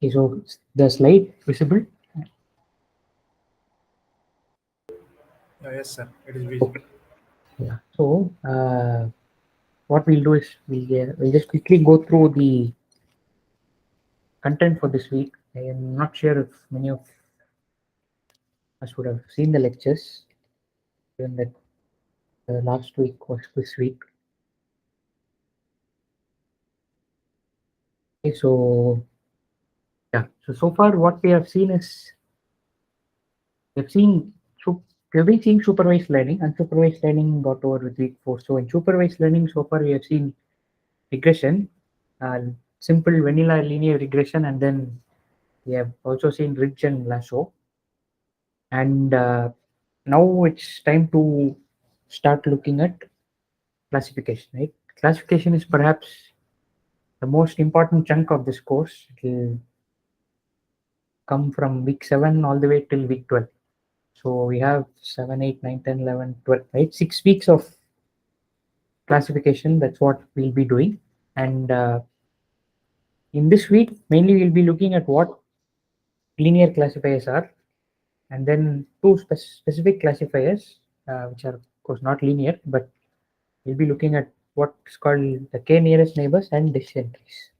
Okay, so the slide visible? Yes, sir. It is visible. Okay. Yeah. So what we'll do is we'll just quickly go through the content for this week. I am not sure if many of us would have seen the lectures, given that last week was this week. Okay, so yeah. So far what we have seen is we've seen we've been seeing supervised learning. Unsupervised learning got over with week 4. So in supervised learning, so far we have seen regression, uh, simple vanilla linear regression, and then we have also seen ridge and lasso. And now it's time to start looking at classification, right? Classification is perhaps the most important chunk of this course. It will come from week 7 all the way till week 12. So we have 7, 8, 9, 10, 11, 12, right? 6 weeks of classification. That's what we'll be doing. And in this week, mainly we'll be looking at what linear classifiers are, and then two specific classifiers, which are of course not linear, but we'll be looking at what's called the k nearest neighbors and decision trees.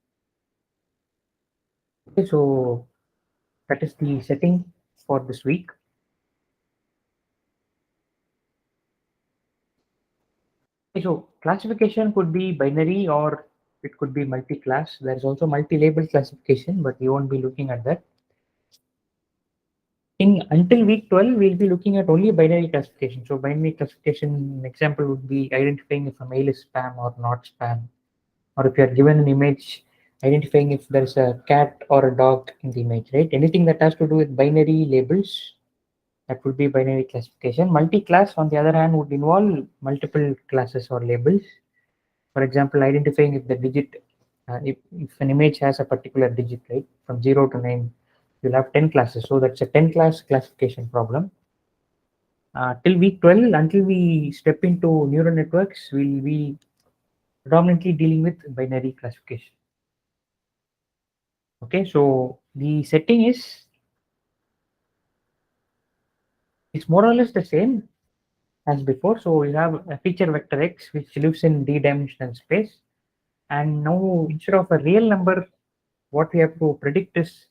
Okay, so that is the setting for this week. Okay, so classification could be binary or it could be multi-class. There is also multi-label classification, but we won't be looking at that. In until week 12, we'll be looking at only binary classification. So binary classification example would be identifying if a mail is spam or not spam, or if you are given an image, identifying if there's a cat or a dog in the image, right? Anything that has to do with binary labels, that would be binary classification. Multi-class, on the other hand, would involve multiple classes or labels. For example, identifying if the digit, if an image has a particular digit, right, from 0 to 9, you'll have 10 classes. So that's a 10 class classification problem. Till week 12, until we step into neural networks, we'll be predominantly dealing with binary classification. Okay, so the setting is it's more or less the same as before. So we have a feature vector x which lives in d-dimensional space, and now instead of a real number, what we have to predict is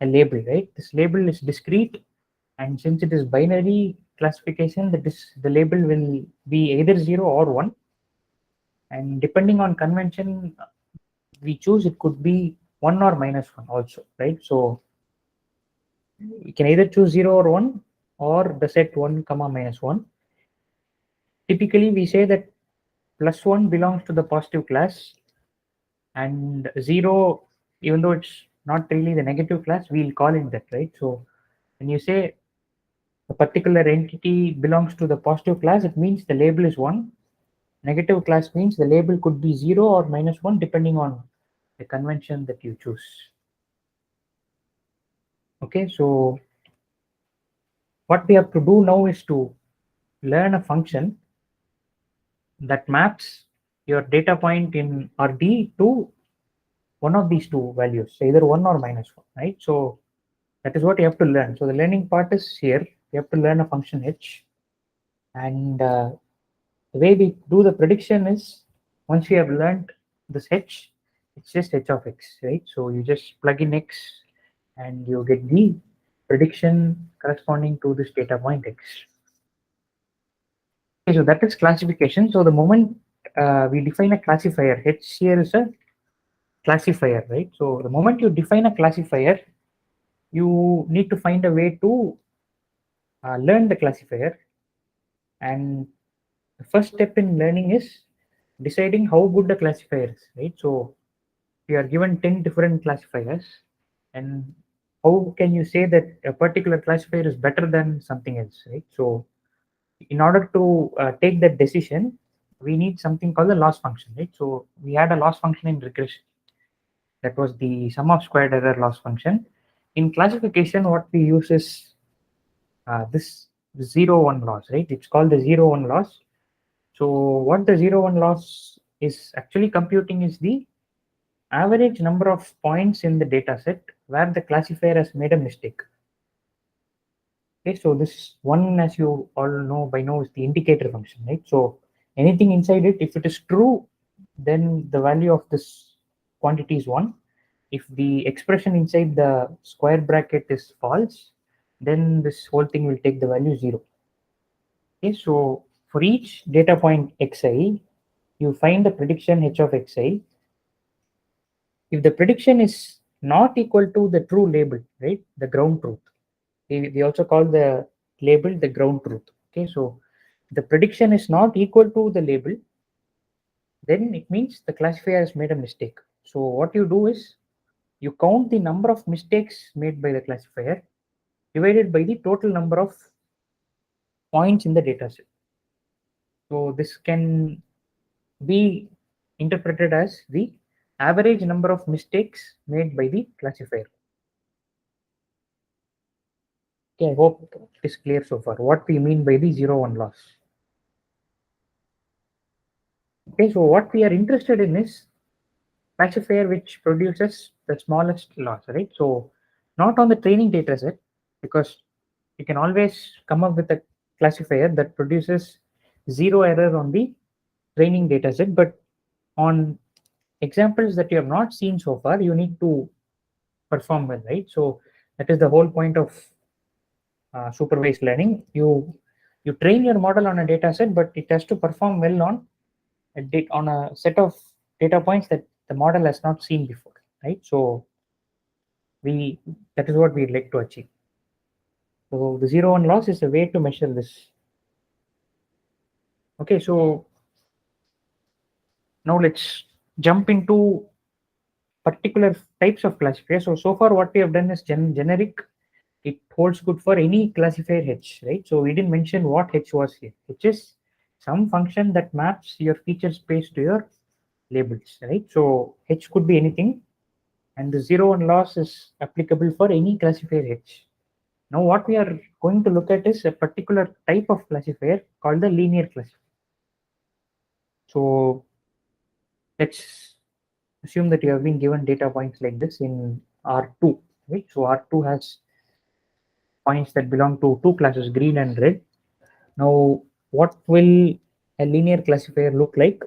a label, right? This label is discrete, and since it is binary classification, the label will be either 0 or 1, and depending on convention we choose, it could be 1 or -1 also, right? So you can either choose 0 or 1 or the set 1 comma -1. Typically we say that +1 belongs to the positive class, and 0, even though it's not really the negative class, we'll call it that, right? So when you say a particular entity belongs to the positive class, it means the label is 1. Negative class means the label could be 0 or -1 depending on the convention that you choose. Okay, so what we have to do now is to learn a function that maps your data point in RD to one of these two values, either 1 or -1, right? So that is what you have to learn. So the learning part is here. You have to learn a function h, and the way we do the prediction is once we have learned this h, it's just h of x, right? So you just plug in x and you get the prediction corresponding to this data point x. Okay, so that is classification. So the moment we define a classifier, h here is a classifier, right? So the moment you define a classifier, you need to find a way to learn the classifier. And the first step in learning is deciding how good the classifier is, right? So you are given 10 different classifiers, and how can you say that a particular classifier is better than something else, right? So in order to take that decision, we need something called the loss function, right? So we had a loss function in regression. That was the sum of squared error loss function. In classification, what we use is this 0-1 loss, right? It's called the 0-1 loss. So what the 0-1 loss is actually computing is the average number of points in the data set where the classifier has made a mistake. Okay, so this one, as you all know by now, is the indicator function, right? So anything inside it, if it is true, then the value of this quantity is 1. If the expression inside the square bracket is false, then this whole thing will take the value 0. Okay, so for each data point xi, you find the prediction h of xi. If the prediction is not equal to the true label, right, the ground truth, we also call the label the ground truth. Okay, so the prediction is not equal to the label, then it means the classifier has made a mistake. So what you do is you count the number of mistakes made by the classifier divided by the total number of points in the dataset. So this can be interpreted as the average number of mistakes made by the classifier. Okay, I hope it is clear so far what we mean by the 0-1 loss. Okay, so what we are interested in is classifier which produces the smallest loss, right? So not on the training data set, because you can always come up with a classifier that produces 0 error on the training data set, but on examples that you have not seen so far, you need to perform well, right? So that is the whole point of supervised learning. You train your model on a data set, but it has to perform well on on a set of data points that the model has not seen before, right? So we that is what we'd like to achieve. So the 0-1 loss is a way to measure this. Okay, so now let's jump into particular types of classifiers. So far what we have done is generic. It holds good for any classifier h, right? So we didn't mention what h was here. H is some function that maps your feature space to your labels, right? So h could be anything, and the 0-1 loss is applicable for any classifier h. Now what we are going to look at is a particular type of classifier called the linear classifier. So let's assume that you have been given data points like this in R2, right? So R2 has points that belong to two classes, green and red. Now, what will a linear classifier look like?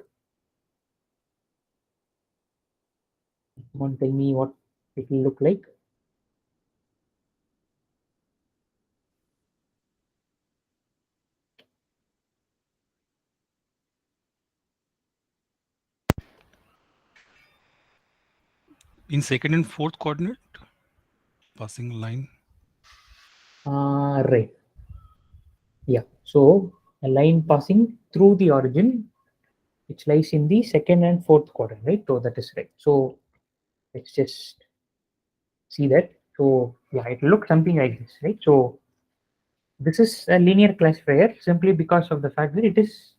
Someone tell me what it will look like. In second and fourth coordinate, passing line. Right. Yeah. So a line passing through the origin, which lies in the second and fourth quadrant, right? So that is right. So let's just see that. So yeah, it looks something like this, right? So this is a linear classifier simply because of the fact that it is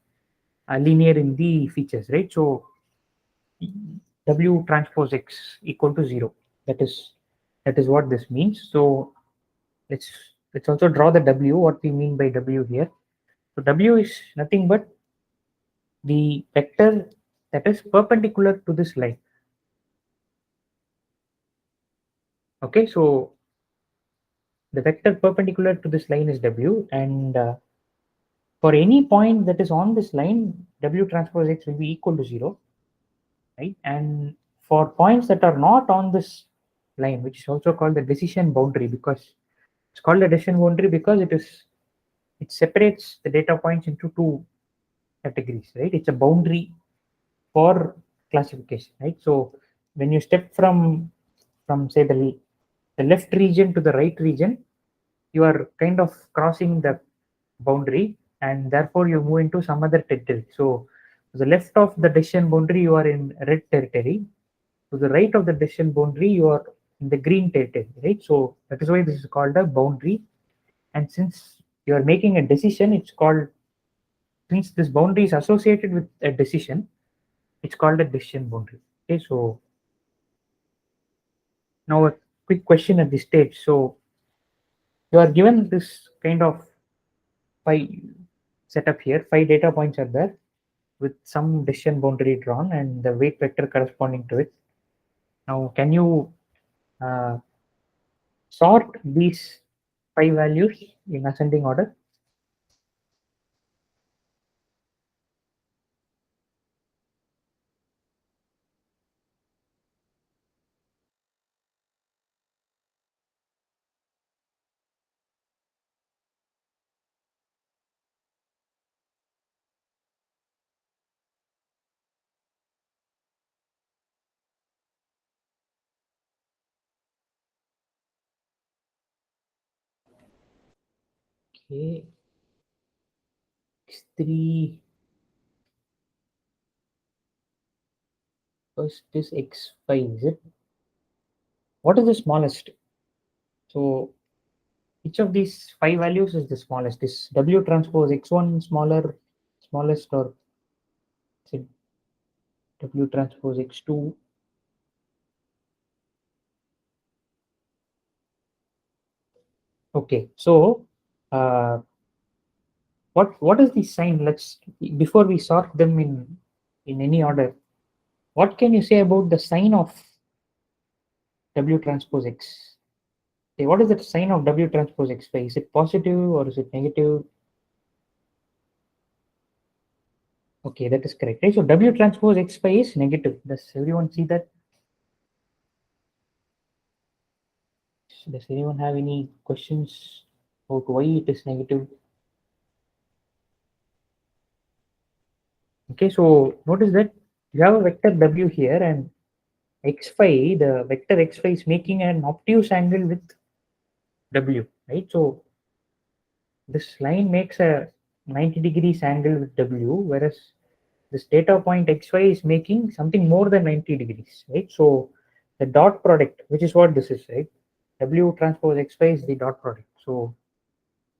linear in the features, right? So W transpose X equal to 0. That is what this means. So let's let's also draw the W. What we mean by W here. So W is nothing but the vector that is perpendicular to this line. Okay, so the vector perpendicular to this line is W, and for any point that is on this line, W transpose X will be equal to 0, right? And for points that are not on this line, which is also called the decision boundary, because it's called a decision boundary because it separates the data points into two categories, right? It's a boundary for classification, right? So when you step from say the left region to the right region, you are kind of crossing the boundary, and therefore you move into some other territory. So to the left of the decision boundary, you are in red territory. To the right of the decision boundary, you are in the green territory, right? So that is why this is called a boundary. And since you are making a decision, it's called, since this boundary is associated with a decision, it's called a decision boundary. Okay, so now a quick question at this stage. So you are given this kind of five setup here. 5 data points are there with some decision boundary drawn and the weight vector corresponding to it. Now, can you sort these 5 values in ascending order? Okay, x3 first is x5, is it? What is the smallest? So each of these 5 values is the smallest. Is W transpose x1 smallest, or is it W transpose x2? Okay, so what is the sign? Let's, before we sort them in any order, what can you say about the sign of W transpose x? Okay, what is the sign of W transpose x5? Is it positive or is it negative? Okay, that is correct. Right? So W transpose x5 is negative. Does everyone see that? Does anyone have any questions about why it is negative? Okay, so notice that you have a vector W here, and x5, the vector x5 is making an obtuse angle with W, right? So this line makes a 90 degrees angle with W, whereas this data point xy is making something more than 90 degrees, right? So the dot product, which is what this is, right? W transpose xy is the dot product. So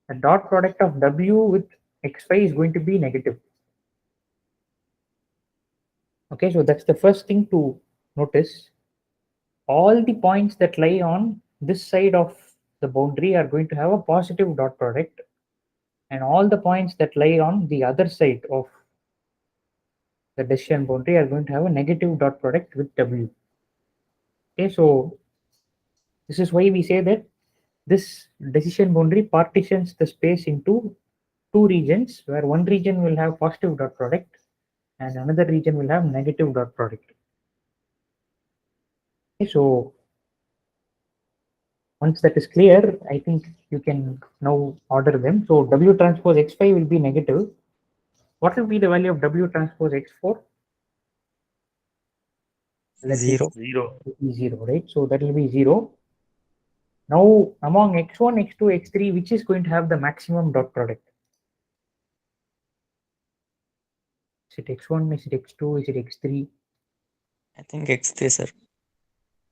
the dot product of W with xy is going to be negative. Okay, so that's the first thing to notice. All the points that lie on this side of the boundary are going to have a positive dot product, and all the points that lie on the other side of the decision boundary are going to have a negative dot product with W. Okay, so this is why we say that this decision boundary partitions the space into two regions, where one region will have positive dot product and another region will have negative dot product. Okay, so once that is clear, I think you can now order them. So W transpose x5 will be negative. What will be the value of W transpose x4? That is 0. 0, right? So that will be 0. Now, among x1, x2, x3, which is going to have the maximum dot product? Is it x1, is it x2, is it x3? I think x3, sir.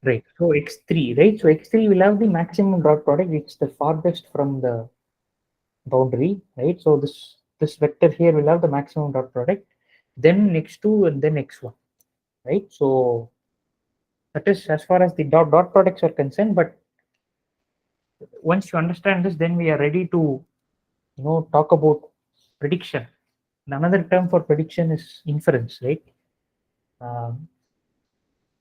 Right, so x3, right? So x3 will have the maximum dot product. It's the farthest from the boundary, right? So this vector here will have the maximum dot product, then x2 and then x1, right? So that is as far as the dot products are concerned. But once you understand this, then we are ready to talk about prediction. And another term for prediction is inference, right? Um,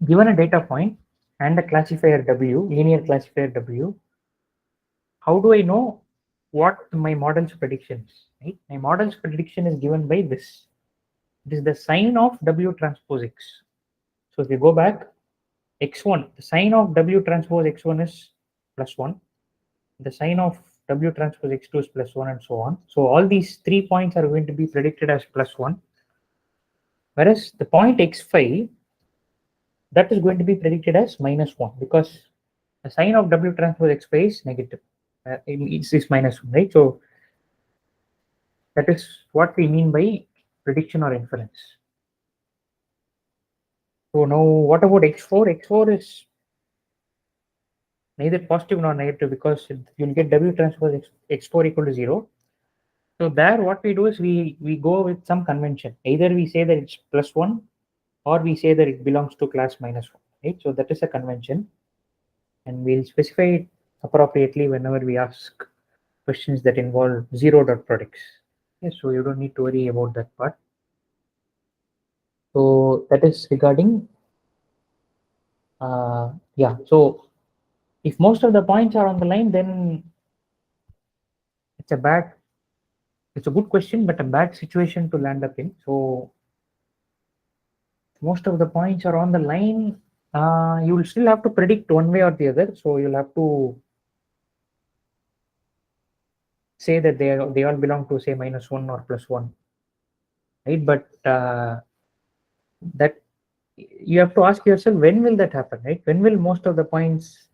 Given a data point and a classifier W, linear classifier W, how do I know what my model's prediction is? Right? My model's prediction is given by this. It is the sign of W transpose X. So if you go back, X1, the sign of W transpose X1 is +1. The sign of W transpose X2 is +1, and so on. So all these 3 points are going to be predicted as +1. Whereas the point x5, that is going to be predicted as -1, because the sign of W transpose x5 is negative. It's -1, right? So that is what we mean by prediction or inference. So now what about x4? X4 is neither positive nor negative, because you'll get W transpose x4 equal to 0. So there what we do is we go with some convention. Either we say that it's +1 or we say that it belongs to class -1, right? So that is a convention, and we'll specify it appropriately whenever we ask questions that involve zero dot products. Yes, so you don't need to worry about that part. So that is regarding Yeah, so if most of the points are on the line, then it's a good question, but a bad situation to land up in. So most of the points are on the line. You will still have to predict one way or the other. So you'll have to say that they all belong to say -1 or +1, right? But that you have to ask yourself, when will that happen, right? When will most of the points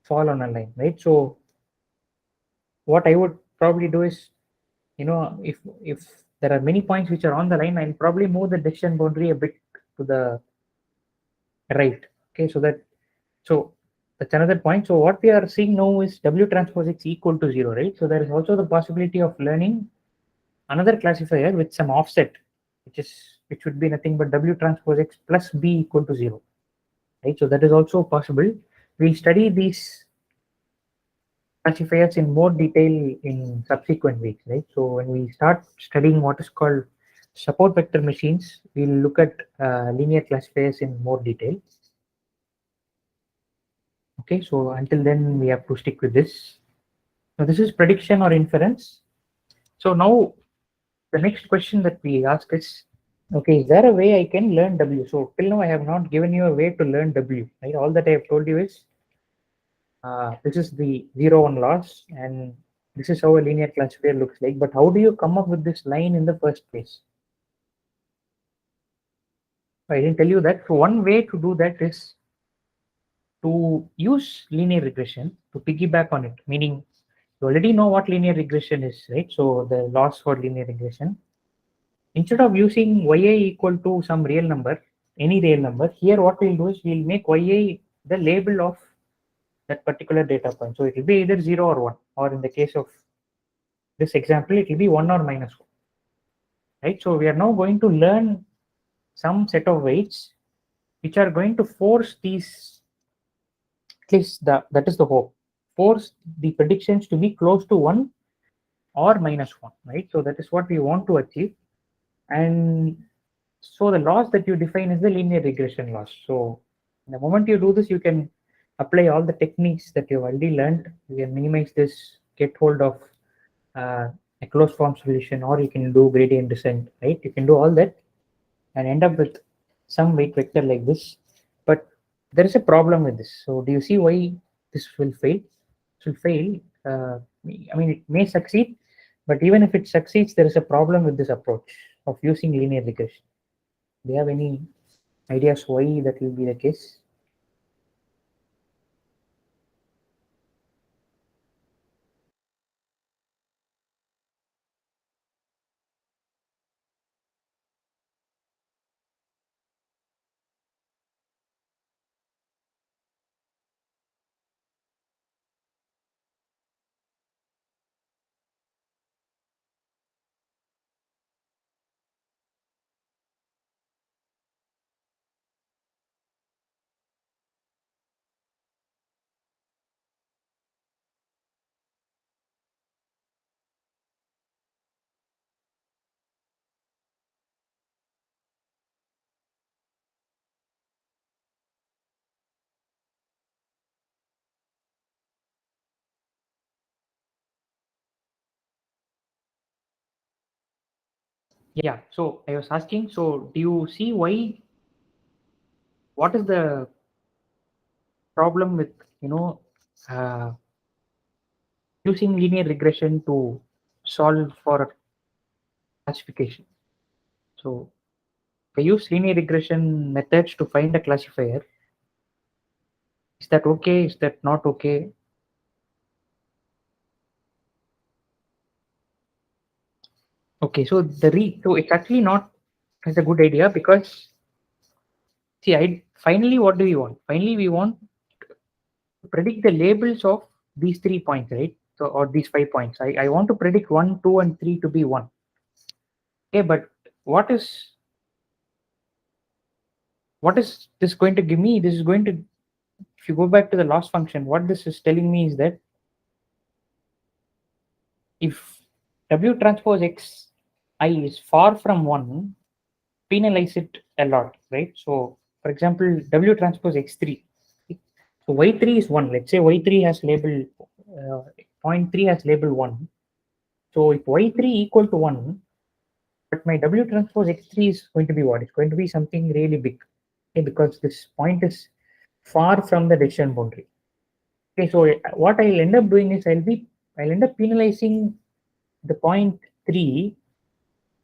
fall on a line, right? So what I would probably do is, if there are many points which are on the line, I'll probably move the decision boundary a bit to the right. Okay, so that's another point. So what we are seeing now is W transpose X equal to 0, right? So there is also the possibility of learning another classifier with some offset, which would be nothing but W transpose X plus B equal to 0, right? So that is also possible. We'll study these classifiers in more detail in subsequent weeks, right? So when we start studying what is called support vector machines, we'll look at linear classifiers in more detail. Okay, so until then, we have to stick with this. Now, this is prediction or inference. So now the next question that we ask is, okay, is there a way I can learn W? So till now, I have not given you a way to learn W, right? All that I have told you is this is the 0-1 loss, and this is how a linear classifier looks like. But how do you come up with this line in the first place? I didn't tell you that. So one way to do that is to use linear regression to piggyback on it, meaning you already know what linear regression is, right? So the loss for linear regression. Instead of using ya equal to some real number, any real number, here what we'll do is we'll make ya the label of that particular data point. So it will be either 0 or 1, or in the case of this example, it will be 1 or -1, right? So we are now going to learn some set of weights which are going to force these, at least that is the hope, force the predictions to be close to 1 or -1, right? So that is what we want to achieve. And so the loss that you define is the linear regression loss. So the moment you do this, you can apply all the techniques that you've already learned. You can minimize this, get hold of a closed form solution, or you can do gradient descent, right? You can do all that and end up with some weight vector like this. But there is a problem with this. So do you see why this will fail? It will fail. I mean, it may succeed, but even if it succeeds, there is a problem with this approach of using linear regression. Do you have any ideas why that will be the case? Yeah, so I was asking, so do you see why, what is the problem with, uh, using linear regression to solve for classification? So if I use linear regression methods to find a classifier, is that okay? Is that not okay? Okay, so so it's actually not as a good idea, because see, I finally what do we want? Finally, we want to predict the labels of these 3 points, right? So, or these 5 points. I want to predict 1, 2, and 3 to be 1. Okay, but what is this going to give me? This is going to, if you go back to the loss function, what this is telling me is that if W transpose X I is far from 1, penalize it a lot, right? So for example, W transpose X3. So Y3 is 1. Let's say Y3 has label, point 3 has label 1. So if Y3 equal to 1, but my W transpose X3 is going to be what? It's going to be something really big. Okay, because this point is far from the decision boundary. Okay, so what I'll end up doing is I'll end up penalizing the point 3,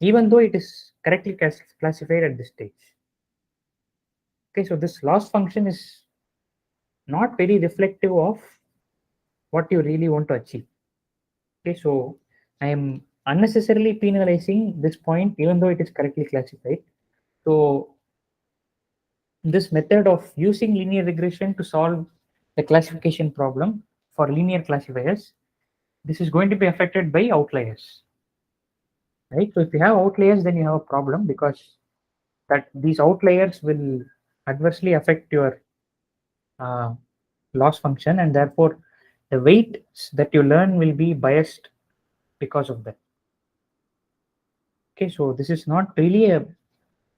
even though it is correctly classified at this stage. Okay, so this loss function is not very reflective of what you really want to achieve. Okay, so I am unnecessarily penalizing this point even though it is correctly classified. So this method of using linear regression to solve the classification problem for linear classifiers, this is going to be affected by outliers. Right? So if you have outliers, then you have a problem, because that these outliers will adversely affect your loss function, and therefore the weights that you learn will be biased because of that. Okay, so this is not really a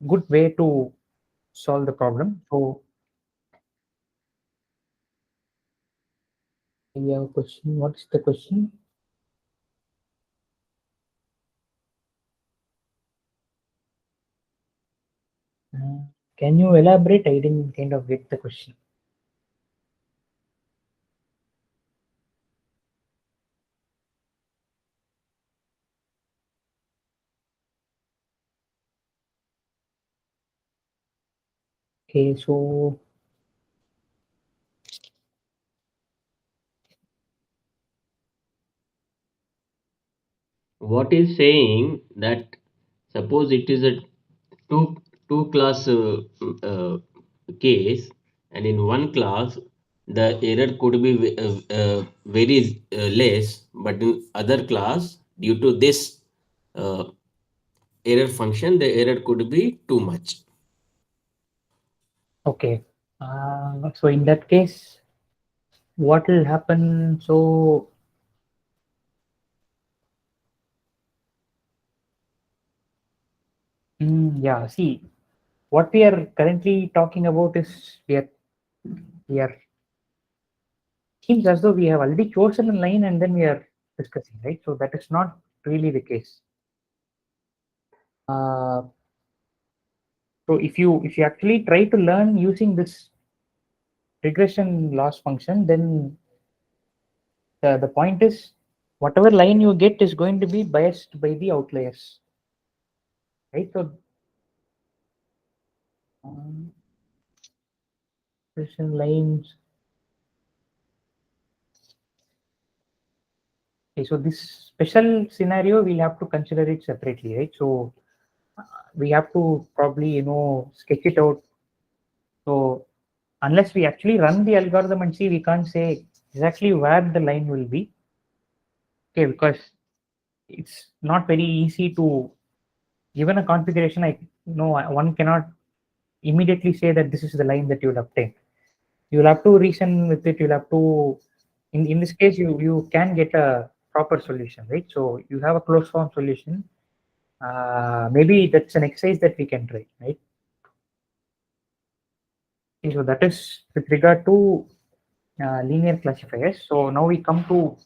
good way to solve the problem. So we have a question. What is the question? Can you elaborate? I didn't kind of get the question. Okay, so what is saying that suppose it is a two class case, and in one class the error could be very less, but in other class due to this uh, error function the error could be too much. okay, so in that case, what will happen? So yeah, see, what we are currently talking about is we are seems as though we have already chosen a line and then we are discussing, right? So that is not really the case. So if you actually try to learn using this regression loss function, then the point is whatever line you get is going to be biased by the outliers, right? So regression lines. Okay, so this special scenario we'll have to consider it separately, right? So we have to probably sketch it out. So unless we actually run the algorithm and see, we can't say exactly where the line will be. Okay, because it's not very easy to, given a configuration, one cannot immediately say that this is the line that you'll obtain. You'll have to reason with it. You'll have to, in this case, you can get a proper solution, right? So you have a closed form solution. Maybe that's an exercise that we can try, right? Okay, so that is with regard to linear classifiers. So now we come to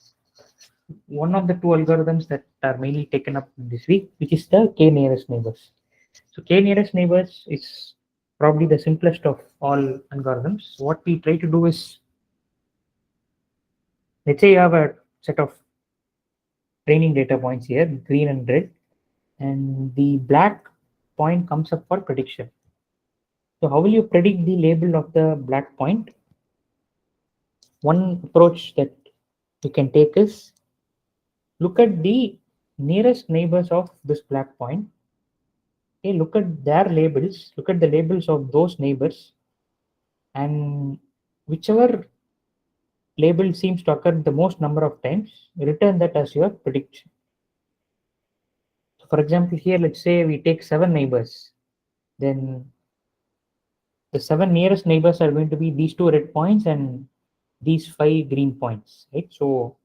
one of the two algorithms that are mainly taken up this week, which is the k nearest neighbors. So k nearest neighbors is probably the simplest of all algorithms. What we try to do is, let's say you have a set of training data points here, green and red, and the black point comes up for prediction. So how will you predict the label of the black point? One approach that you can take is look at the nearest neighbors of this black point. Okay, look at their labels, look at the labels of those neighbors, and whichever label seems to occur the most number of times, return that as your prediction. So for example, here, let's say we take 7 neighbors, then the 7 nearest neighbors are going to be these 2 red points and these 5 green points, right? So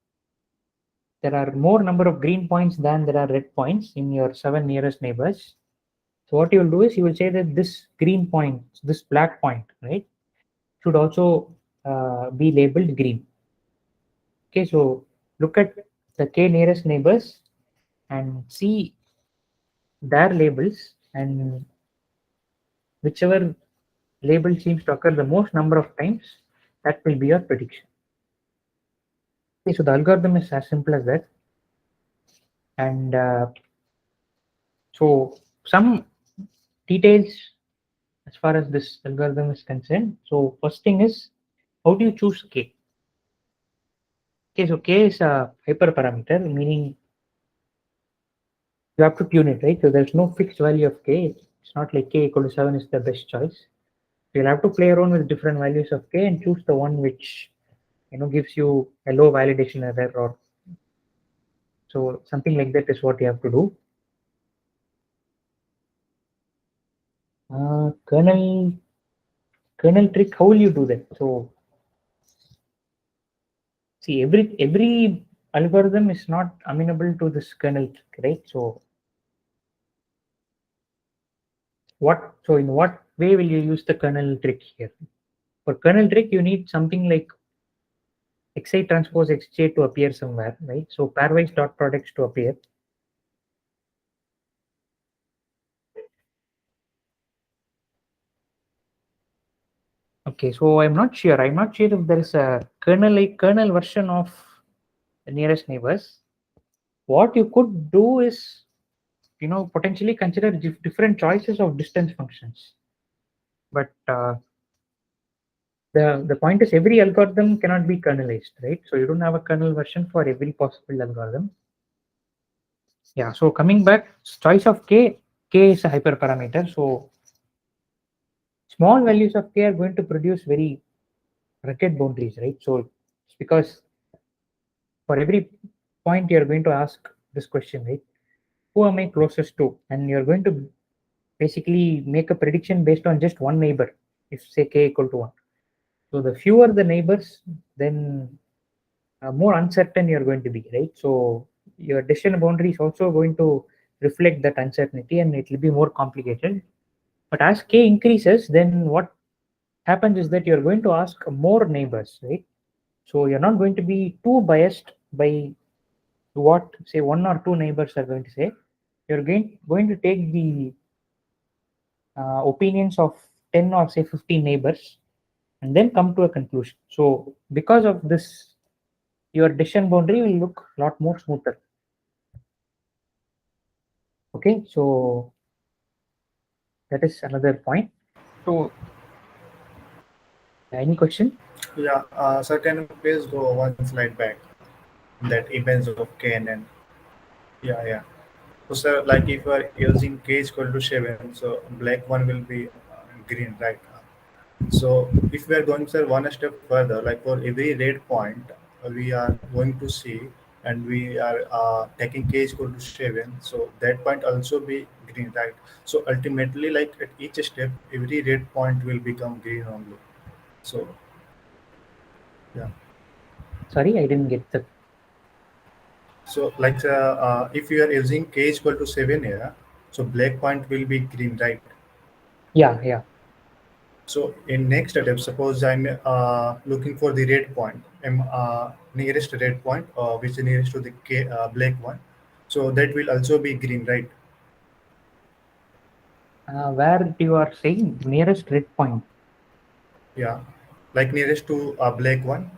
there are more number of green points than there are red points in your 7 nearest neighbors. So what you will do is you will say that this green point, this black point, right, should also be labeled green. Okay, so look at the k nearest neighbors and see their labels, and whichever label seems to occur the most number of times, that will be your prediction. Okay, so the algorithm is as simple as that. And so some details as far as this algorithm is concerned. So first thing is, how do you choose k? Okay, so k is a hyperparameter, meaning you have to tune it, right? So there's no fixed value of k. It's not like k equal to 7 is the best choice. So you'll have to play around with different values of k and choose the one which gives you a low validation error, or so something like that is what you have to do. Kernel trick, how will you do that? So see, every algorithm is not amenable to this kernel trick, right? So in what way will you use the kernel trick here? For kernel trick, you need something like xi transpose xj to appear somewhere, right? So pairwise dot products to appear. Okay, so I'm not sure if there is a kernel version of the nearest neighbors. What you could do is, potentially consider different choices of distance functions. But the point is, every algorithm cannot be kernelized, right? So you don't have a kernel version for every possible algorithm. Yeah, so coming back, choice of k is a hyperparameter. So small values of k are going to produce very rugged boundaries, right? So it's because for every point you're going to ask this question, right? Who am I closest to? And you're going to basically make a prediction based on just one neighbor, if say k equal to 1. So the fewer the neighbors, then more uncertain you're going to be, right? So your decision boundary is also going to reflect that uncertainty, and it will be more complicated. But as k increases, then what happens is that you're going to ask more neighbors, right? So you're not going to be too biased by what say one or two neighbors are going to say. You're going to take the opinions of 10 or say 15 neighbors and then come to a conclusion. So because of this, your decision boundary will look a lot more smoother. Okay, so that is another point. So any question? Yeah, sir, can you please go one slide back? That image of K and N. Yeah, yeah. So, sir, like if you are using K is equal to 7, so black one will be green, right? So, if we are going, sir, one step further, like for every red point, we are going to see, and we are taking K is equal to 7, so that point also be green, right? So, ultimately, like at each step, every red point will become green only. So, yeah. Sorry, I didn't get the. So, like, if you are using K is equal to 7 here, so black point will be green, right? Yeah, yeah. So in next step, suppose I'm looking for the red point, nearest red point, which is nearest to the black one. So that will also be green, right? Where you are saying nearest red point? Yeah, like nearest to black one.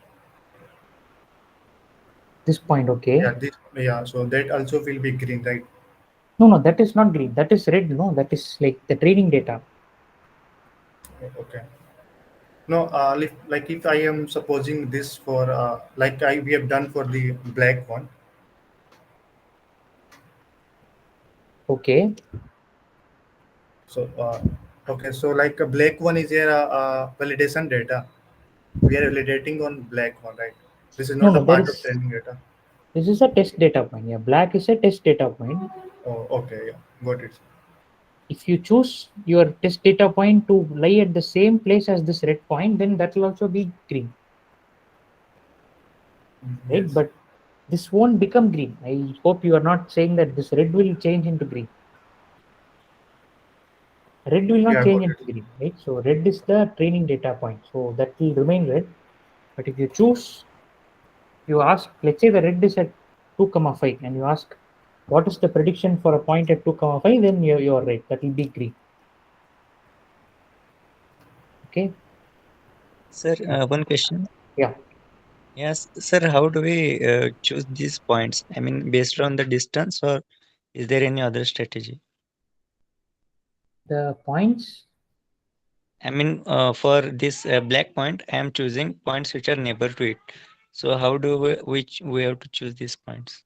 This point, okay. Yeah, this. Yeah, so that also will be green, right? No, no, that is not green. That is red. No, that is like the training data. Okay. No, like if I am supposing this for like we have done for the black one. Okay. So okay, so like a black one is a validation data. We are validating on black one, right? This is No, not a no, there part of is. training data. This is a test data point. Yeah, black is a test data point. Oh, okay, yeah, got it. If you choose your test data point to lie at the same place as this red point, then that will also be green, right? Yes. But this won't become green. I hope you are not saying that this red will change into green. red will not Yeah, change got into green, right? So red is the training data point, so that will remain red. But if you choose, you ask, let's say the red is at 2,5, and you ask, what is the prediction for a point at 2,5? Then you're right, that will be green. Okay. Sir, one question. Yeah. Yes, sir, how do we choose these points? I mean, based on the distance, or is there any other strategy? The points. I mean, for this black point, I am choosing points which are neighbor to it. So how do we have to choose these points?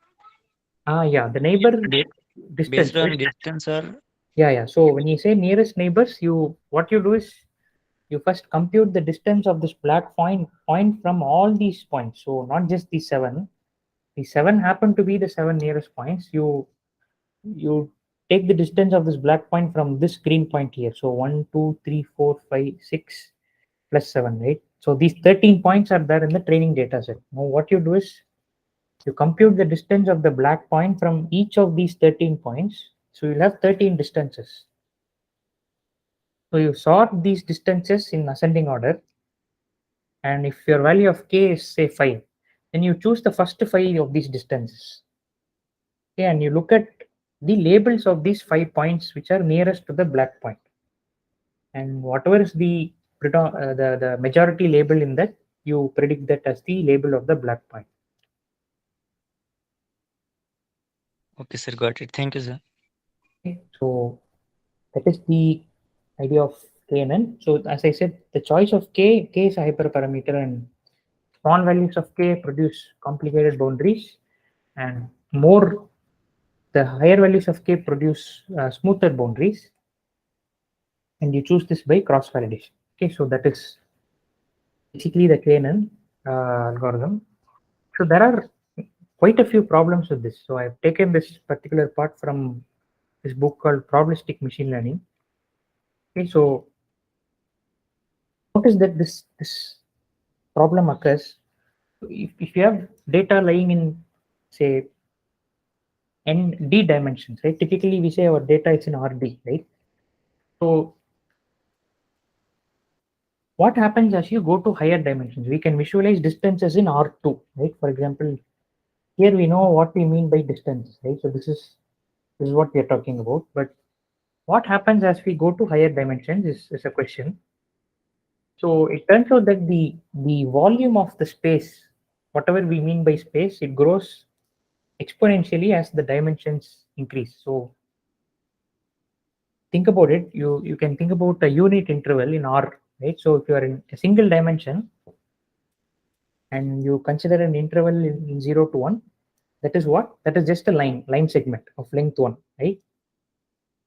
Yeah, the neighbor distance. Based on Right? distance, or Yeah. So when you say nearest neighbors, what you do is you first compute the distance of this black point from all these points. So not just these 7. These 7 happen to be the 7 nearest points. You take the distance of this black point from this green point here. So 1, 2, 3, 4, 5, 6 plus 7, right? So these 13 points are there in the training data set. Now what you do is you compute the distance of the black point from each of these 13 points. So you'll have 13 distances. So you sort these distances in ascending order. And if your value of k is say 5, then you choose the first 5 of these distances. Okay, and you look at the labels of these 5 points which are nearest to the black point. And whatever is the majority label in that, you predict that as the label of the black point. okay, sir, got it. Thank you, sir. Okay, so that is the idea of k and n. So as I said, the choice of k is a hyperparameter, and small values of k produce complicated boundaries, and the higher values of k produce smoother boundaries, and you choose this by cross validation. Okay, so that is basically the KNN algorithm. So there are quite a few problems with this. So I've taken this particular part from this book called Probabilistic Machine Learning. Okay, so notice that this problem occurs if you have data lying in, say, d dimensions, right? Typically we say our data is in RD, right? So what happens as you go to higher dimensions? We can visualize distances in R2, right? For example, here we know what we mean by distance, right? So this is what we are talking about. But what happens as we go to higher dimensions is a question. So it turns out that the volume of the space, whatever we mean by space, it grows exponentially as the dimensions increase. So think about it. You can think about a unit interval in R, right? So if you are in a single dimension and you consider an interval in 0 to 1, that is what? That is just a line segment of length 1, right?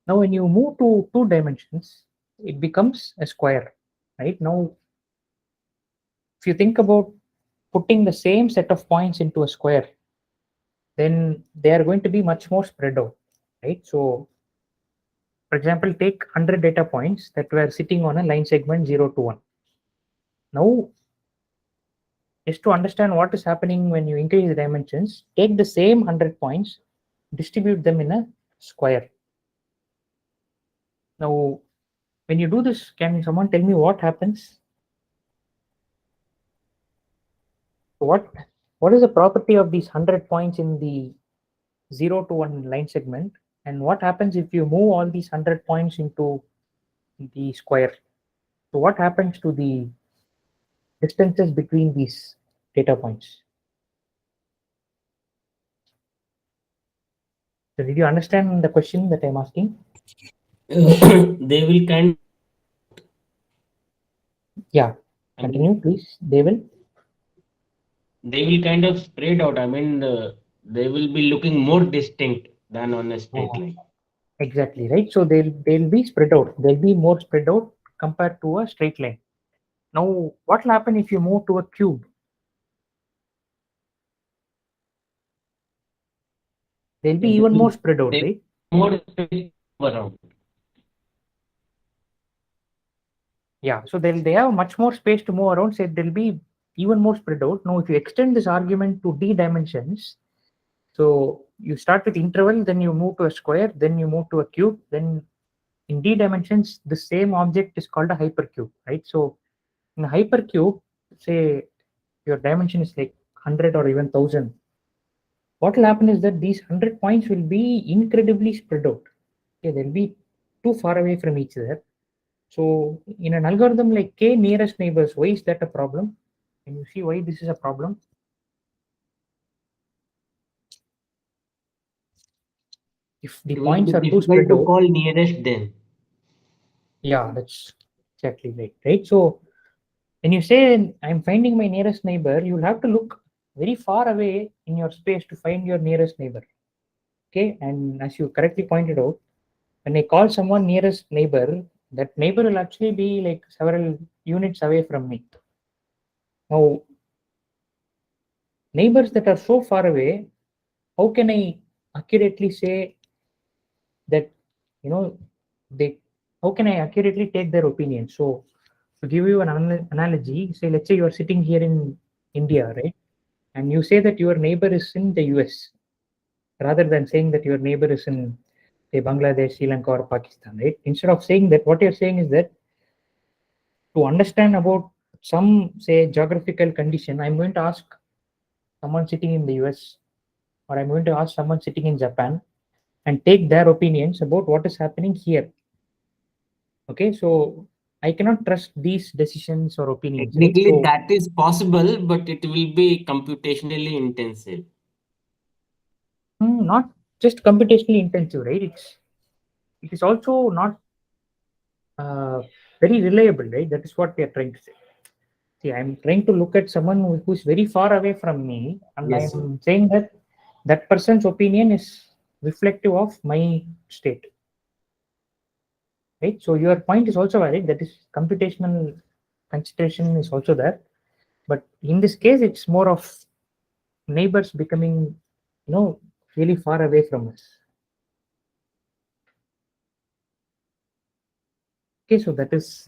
Now when you move to 2 dimensions, it becomes a square, right? Now if you think about putting the same set of points into a square, then they are going to be much more spread out, right? So for example, take 100 data points that were sitting on a line segment 0 to 1. Now just to understand what is happening when you increase the dimensions, take the same 100 points, distribute them in a square. Now when you do this, can someone tell me what happens? What is the property of these 100 points in the 0 to 1 line segment, and what happens if you move all these 100 points into the square? So what happens to the distances between these data points? So did you understand the question that I'm asking? They will kind Yeah, continue please. They will kind of spread out. I mean, they will be looking more distinct than on a straight line. exactly, right? So they'll be spread out. They'll be more spread out compared to a straight line. Now what will happen if you move to a cube? They'll be even more spread out, right? More space around. Yeah, so they have much more space to move around, so they'll be even more spread out. Now if you extend this argument to d dimensions, so you start with interval, then you move to a square, then you move to a cube, then in d dimensions, the same object is called a hypercube, right? So in a hypercube, say your dimension is like 100 or even 1000. What will happen is that these 100 points will be incredibly spread out. Okay, they'll be too far away from each other. So in an algorithm like k nearest neighbors, why is that a problem? Can you see why this is a problem? If the It will points be are too difficult spread to out, call nearest then. yeah, that's exactly right, right? So when you say I'm finding my nearest neighbor, you'll have to look very far away in your space to find your nearest neighbor. Okay, and as you correctly pointed out, when I call someone nearest neighbor, that neighbor will actually be like several units away from me. Now, neighbors that are so far away, how can I accurately say that, you know, they, how can I accurately take their opinion? So to give you an analogy, say let's say you are sitting here in India, right? And you say that your neighbor is in the US, rather than saying that your neighbor is in, say, Bangladesh, Sri Lanka, or Pakistan, right? Instead of saying that, what you're saying is that to understand about some, say, geographical condition, I'm going to ask someone sitting in the US, or I'm going to ask someone sitting in Japan, and take their opinions about what is happening here. Okay, so I cannot trust these decisions or opinions, right? Technically, So that is possible, but it will be computationally intensive. not just computationally intensive, right? It is also not uh, very reliable, right? That is what we are trying to say. See, I'm trying to look at someone who's very far away from me, and Yes, sir. I'm saying that that person's opinion is reflective of my state, right? So your point is also valid. That is computational consideration is also there, but in this case, it's more of neighbors becoming, really far away from us. Okay, so that is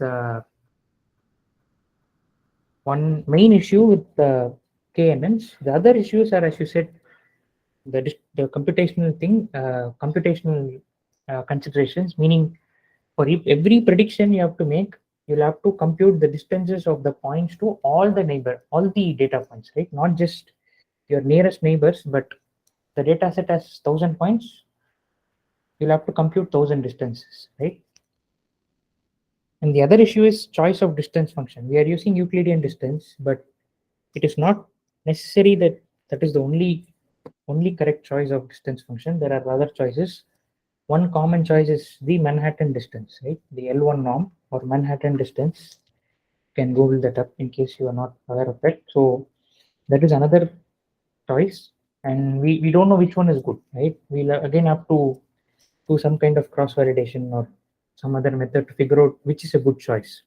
one main issue with KNNs. The other issues are, as you said, the computational thing, computational considerations, meaning for every prediction you have to make, you'll have to compute the distances of the points to all the data points, right? Not just your nearest neighbors, but the data set has 1000 points, you'll have to compute 1000 distances, right? And the other issue is choice of distance function. We are using Euclidean distance, but it is not necessary that that is the only correct choice of distance function. There are other choices. One common choice is the Manhattan distance, right? The L1 norm or Manhattan distance. You can Google that up in case you are not aware of it. So that is another choice, and we don't know which one is good, right? We'll again have to do some kind of cross validation or some other method to figure out which is a good choice,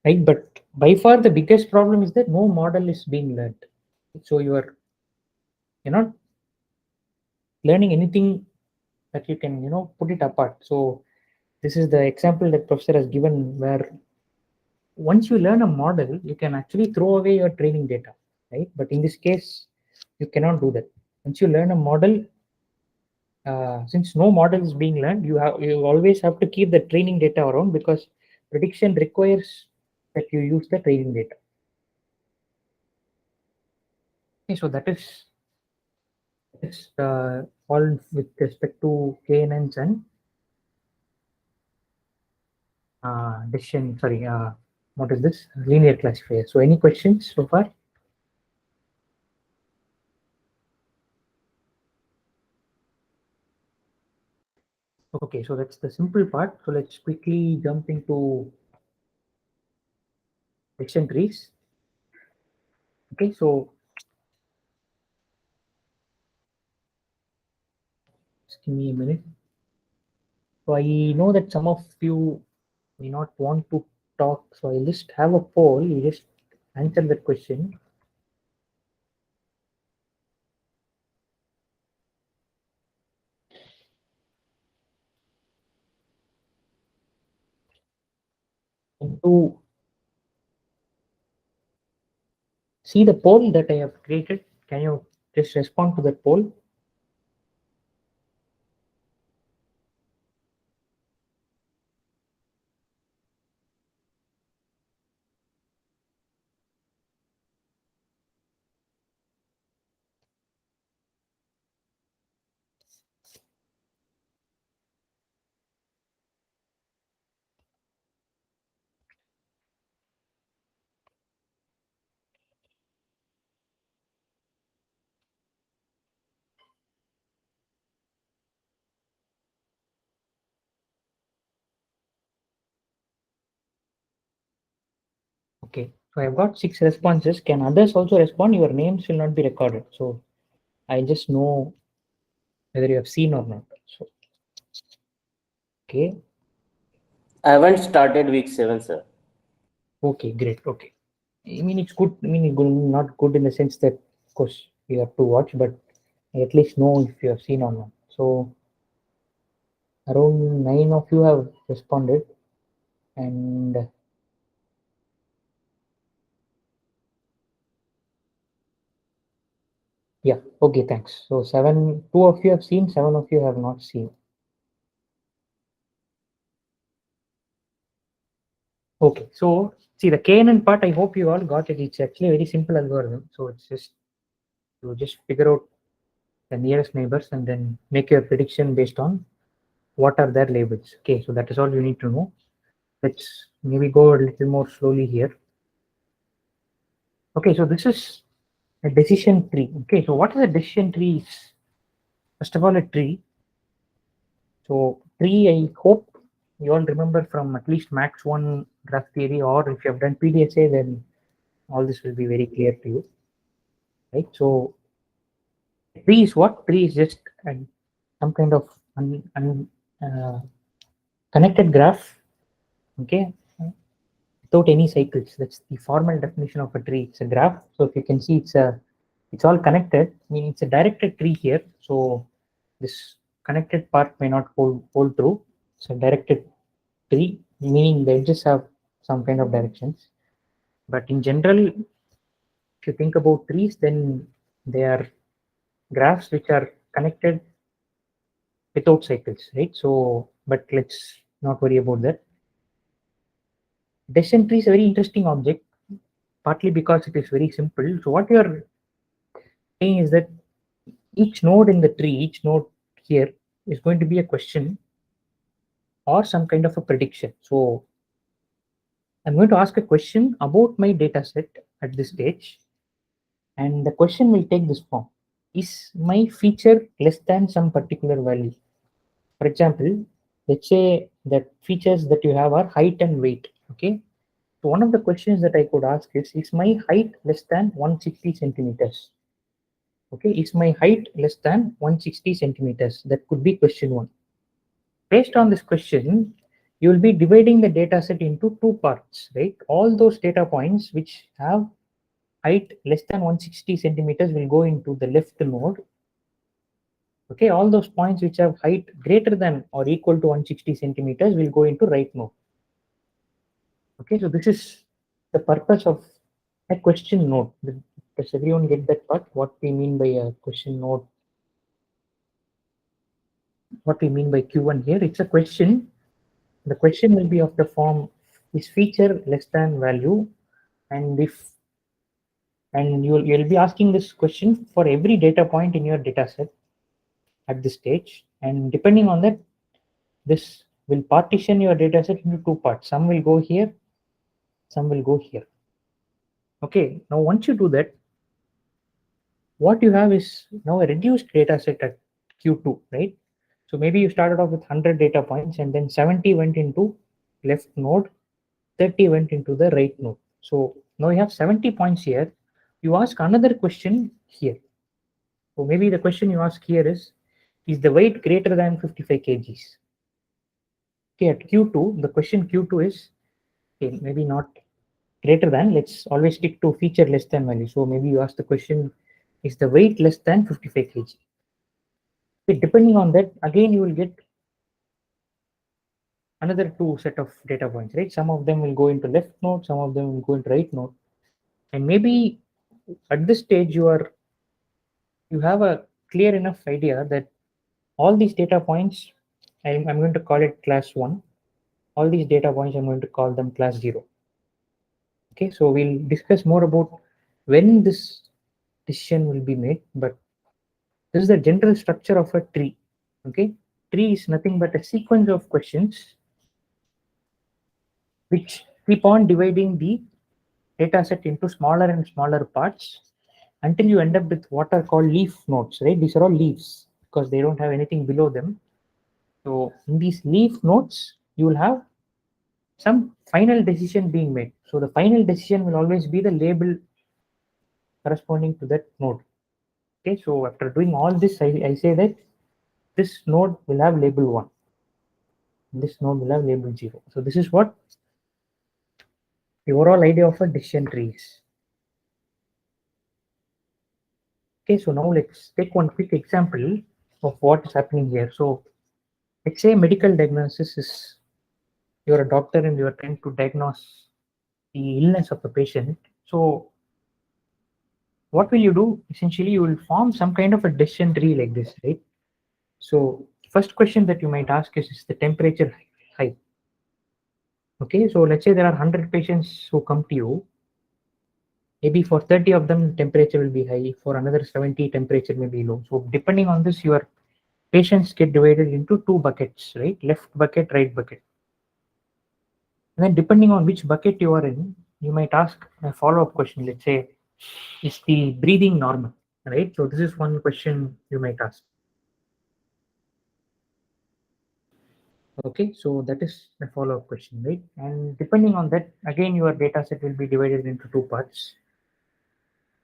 right? But by far the biggest problem is that no model is being learned. So you're not learning anything that you can put it apart. So this is the example that professor has given, where once you learn a model, you can actually throw away your training data, right? But in this case, you cannot do that. Once you learn a model, since no model is being learned, you always have to keep the training data around, because prediction requires that you use the training data. Okay, so that is all with respect to KNNs and decision. Sorry, what is this? Linear classifier. So any questions so far? Okay, so that's the simple part. So let's quickly jump into decision trees. Okay, so just give me a minute. So I know that some of you may not want to talk, so I'll just have a poll. You just answer that question. And to see the poll that I have created, can you just respond to that poll? Okay, so I've got 6 responses. Can others also respond? Your names will not be recorded. So I just know whether you have seen or not. So, okay. I haven't started week 7, sir. Okay, great. Okay. I mean, it's good. I mean, it's not good in the sense that, of course, you have to watch, but I at least know if you have seen or not. So, around 9 of you have responded, and yeah, okay, thanks. So, 2 of you have seen, 7 of you have not seen. Okay, so see the KNN part, I hope you all got it. It's actually a very simple algorithm. So, it's just you just figure out the nearest neighbors and then make your prediction based on what are their labels. Okay, so that is all you need to know. Let's maybe go a little more slowly here. Okay, so this is a decision tree. Okay, so what is a decision tree? First of all, a tree. So tree, I hope you all remember from at least Max 1 graph theory, or if you have done PDSA, then all this will be very clear to you. Right, so tree is what? Tree is just some kind of connected graph, okay, without any cycles. That's the formal definition of a tree. It's a graph. So if you can see, it's all connected. I mean, it's a directed tree here. So this connected part may not hold true. It's a directed tree, meaning the edges have some kind of directions. But in general, if you think about trees, then they are graphs which are connected without cycles, right? So, but let's not worry about that. Decision tree is a very interesting object, partly because it is very simple. So what you're saying is that each node in the tree, each node here is going to be a question or some kind of a prediction. So I'm going to ask a question about my data set at this stage, and the question will take this form. Is my feature less than some particular value? For example, let's say that features that you have are height and weight. Okay. So one of the questions that I could ask is my height less than 160 centimeters? Okay, is my height less than 160 centimeters? That could be question 1. Based on this question, you will be dividing the data set into 2 parts, right? All those data points which have height less than 160 centimeters will go into the left node. Okay, all those points which have height greater than or equal to 160 centimeters will go into right node. Okay, so this is the purpose of a question node. Does everyone get that part? What we mean by a question node? What we mean by Q1 here? It's a question. The question will be of the form, is feature less than value, and you'll be asking this question for every data point in your data set at this stage, and depending on that, this will partition your data set into 2 parts. Some will go here, some will go here. Okay, now once you do that, what you have is now a reduced data set at Q2, right? So maybe you started off with 100 data points and then 70 went into left node, 30 went into the right node. So now you have 70 points here. You ask another question here. So maybe the question you ask here is the weight greater than 55 kgs? Okay, at Q2, the question Q2 is, okay, maybe not greater than, let's always stick to feature less than value. So maybe you ask the question, is the weight less than 55 kg? Okay, depending on that, again, you will get another 2 set of data points, right? Some of them will go into left node, some of them will go into right node. And maybe at this stage, you have a clear enough idea that all these data points, I'm going to call it class 1. All these data points, I'm going to call them class 0. Okay, so we'll discuss more about when this decision will be made, but this is the general structure of a tree. Okay, tree is nothing but a sequence of questions which keep on dividing the data set into smaller and smaller parts until you end up with what are called leaf nodes, right? These are all leaves because they don't have anything below them. So in these leaf nodes, you will have some final decision being made. So the final decision will always be the label corresponding to that node. Okay, so after doing all this, I say that this node will have label 1. This node will have label 0. So this is what the overall idea of a decision tree is. Okay, so now let's take one quick example of what is happening here. So let's say medical diagnosis is, you're a doctor and you're trying to diagnose the illness of a patient. So what will you do? Essentially, you will form some kind of a decision tree like this, right? So first question that you might ask is the temperature high? Okay, so let's say there are 100 patients who come to you. Maybe for 30 of them, temperature will be high. For another 70, temperature may be low. So depending on this, your patients get divided into 2 buckets, right? Left bucket, right bucket. And then depending on which bucket you are in, you might ask a follow-up question. Let's say, is the breathing normal, right? So this is one question you might ask. Okay, so that is the follow-up question, right? And depending on that, again, your data set will be divided into 2 parts.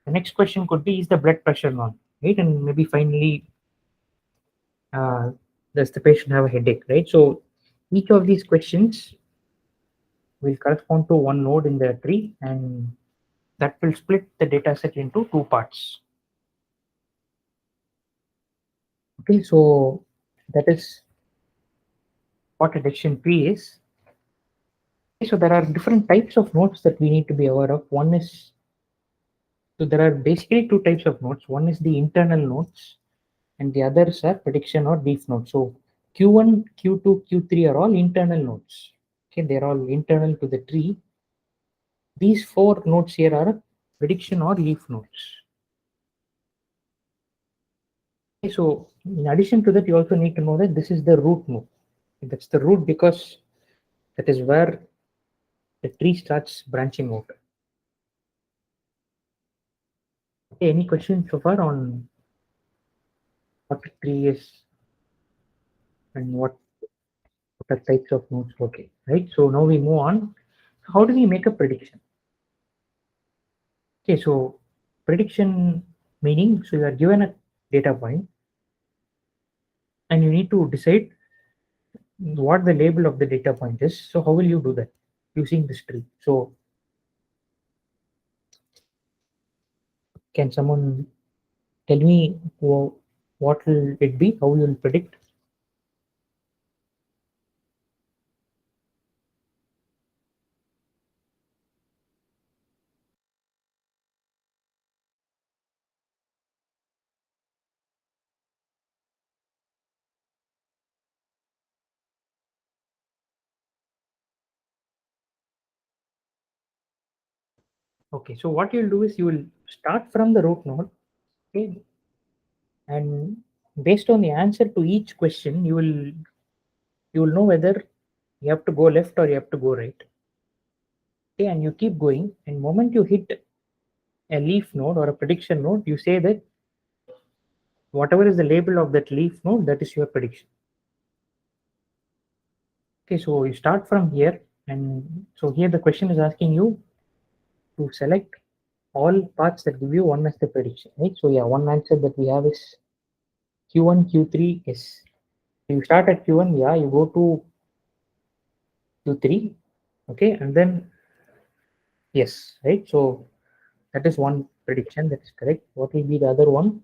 The next question could be, is the blood pressure normal, right? And maybe finally, does the patient have a headache, right? So each of these questions will correspond to one node in the tree, and that will split the data set into 2 parts. Okay, so that is what a decision tree is. Okay, so there are different types of nodes that we need to be aware of. One is, so there are basically 2 types of nodes. One is the internal nodes, and the others are prediction or leaf nodes. So Q1, Q2, Q3 are all internal nodes. Okay, they're all internal to the tree. These 4 nodes here are prediction or leaf nodes. Okay, so in addition to that, you also need to know that this is the root node. That's the root because that is where the tree starts branching out. Okay, any questions so far on what a tree is and what are types of nodes? Okay, right? So now we move on. How do we make a prediction? Okay, so prediction meaning, so you are given a data point and you need to decide what the label of the data point is. So how will you do that? Using this tree. So can someone tell me what will it be? How you will predict? Okay, so what you'll do is you will start from the root node, okay, and based on the answer to each question, you will know whether you have to go left or you have to go right. Okay, and you keep going, and moment you hit a leaf node or a prediction node, you say that whatever is the label of that leaf node, that is your prediction. Okay, so you start from here, and so here the question is asking you to select all paths that give you one as the prediction, right? So yeah, one answer that we have is Q1, Q3 is. So you start at Q1, yeah, you go to Q3, okay, and then yes, right? So that is one prediction, that is correct. What will be the other one?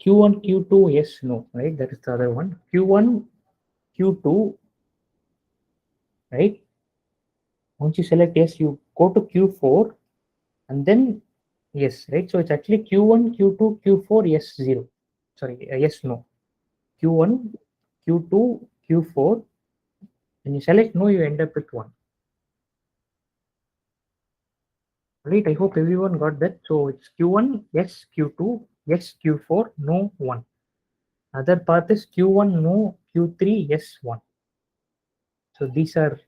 Q1, Q2, yes, no, right? That is the other one. Q1, Q2, right? Once you select yes, you go to Q4 and then yes, right? So it's actually Q1, Q2, Q4, yes, 0. Sorry, yes, no. Q1, Q2, Q4. When you select no, you end up with 1. Right, I hope everyone got that. So it's Q1, yes, Q2, yes, Q4, no, 1. Other path is Q1, no, Q3, yes, 1. So these are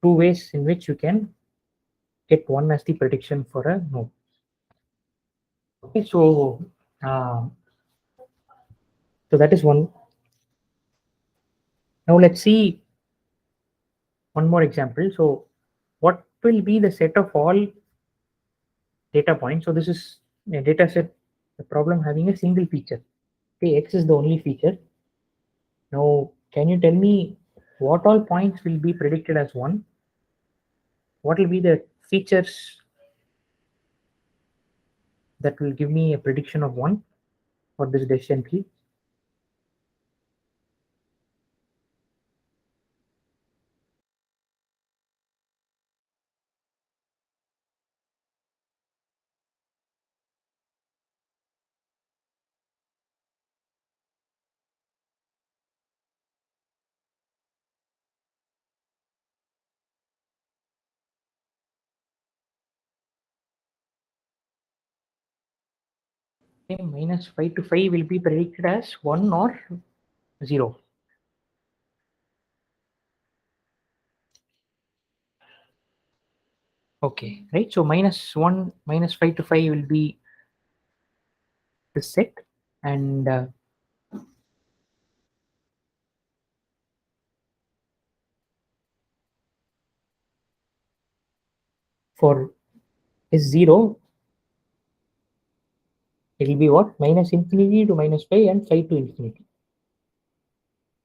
2 ways in which you can get 1 as the prediction for a no. Okay, so so that is one Now let's see one more example. So what will be the set of all data points? So this is a data set, the problem having a single feature. Okay, X is the only feature. Now, can you tell me what all points will be predicted as 1? What will be the features that will give me a prediction of 1 for this decision tree? Okay, minus 5 to 5 will be predicted as 1 or 0. Okay, right. So minus 1, minus 5 to 5 will be the set, and for S0, it will be what? Minus infinity to minus 5 and 5 to infinity.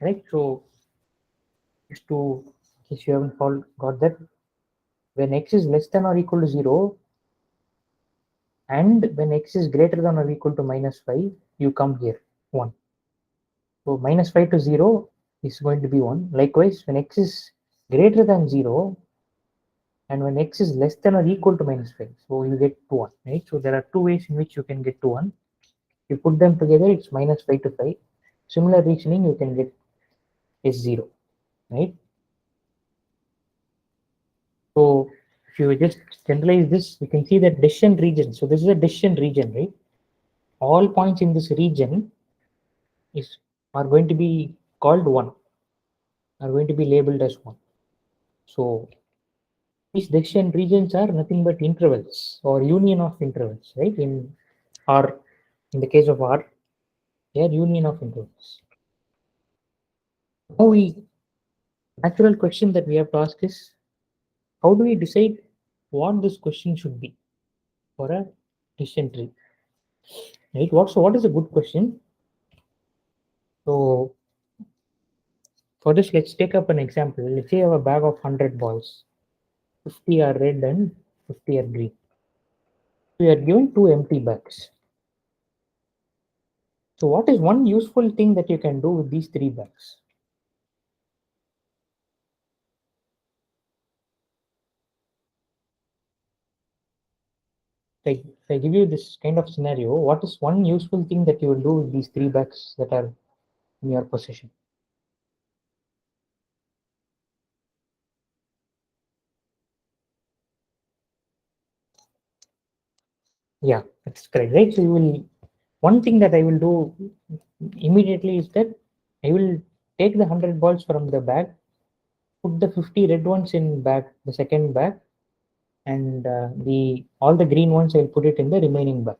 Right. So just to, in case you haven't got that, when x is less than or equal to 0 and when x is greater than or equal to minus 5, you come here 1. So minus 5 to 0 is going to be 1. Likewise, when x is greater than 0 and when x is less than or equal to minus 5, so you get to 1, right? So there are two ways in which you can get to 1. You put them together, it's minus 5 to 5. Similar reasoning, you can get S0, right? So if you just generalize this, you can see that decision region. So this is a decision region, right? All points in this region are going to be called 1, are going to be labeled as 1. So these decision regions are nothing but intervals or union of intervals, right? In the case of R, they are union of intervals. Now natural question that we have to ask is, how do we decide what this question should be for a decision tree? Right? What is a good question? So for this, let's take up an example. Let's say I have a bag of 100 balls. 50 are red and 50 are green. We are given 2 empty bags. So what is one useful thing that you can do with these 3 bags? If I give you this kind of scenario, what is one useful thing that you will do with these 3 bags that are in your possession? Yeah, that's correct, right? So one thing that I will do immediately is that I will take the 100 balls from the bag, put the 50 red ones in the second bag, and all the green ones I'll put it in the remaining bag.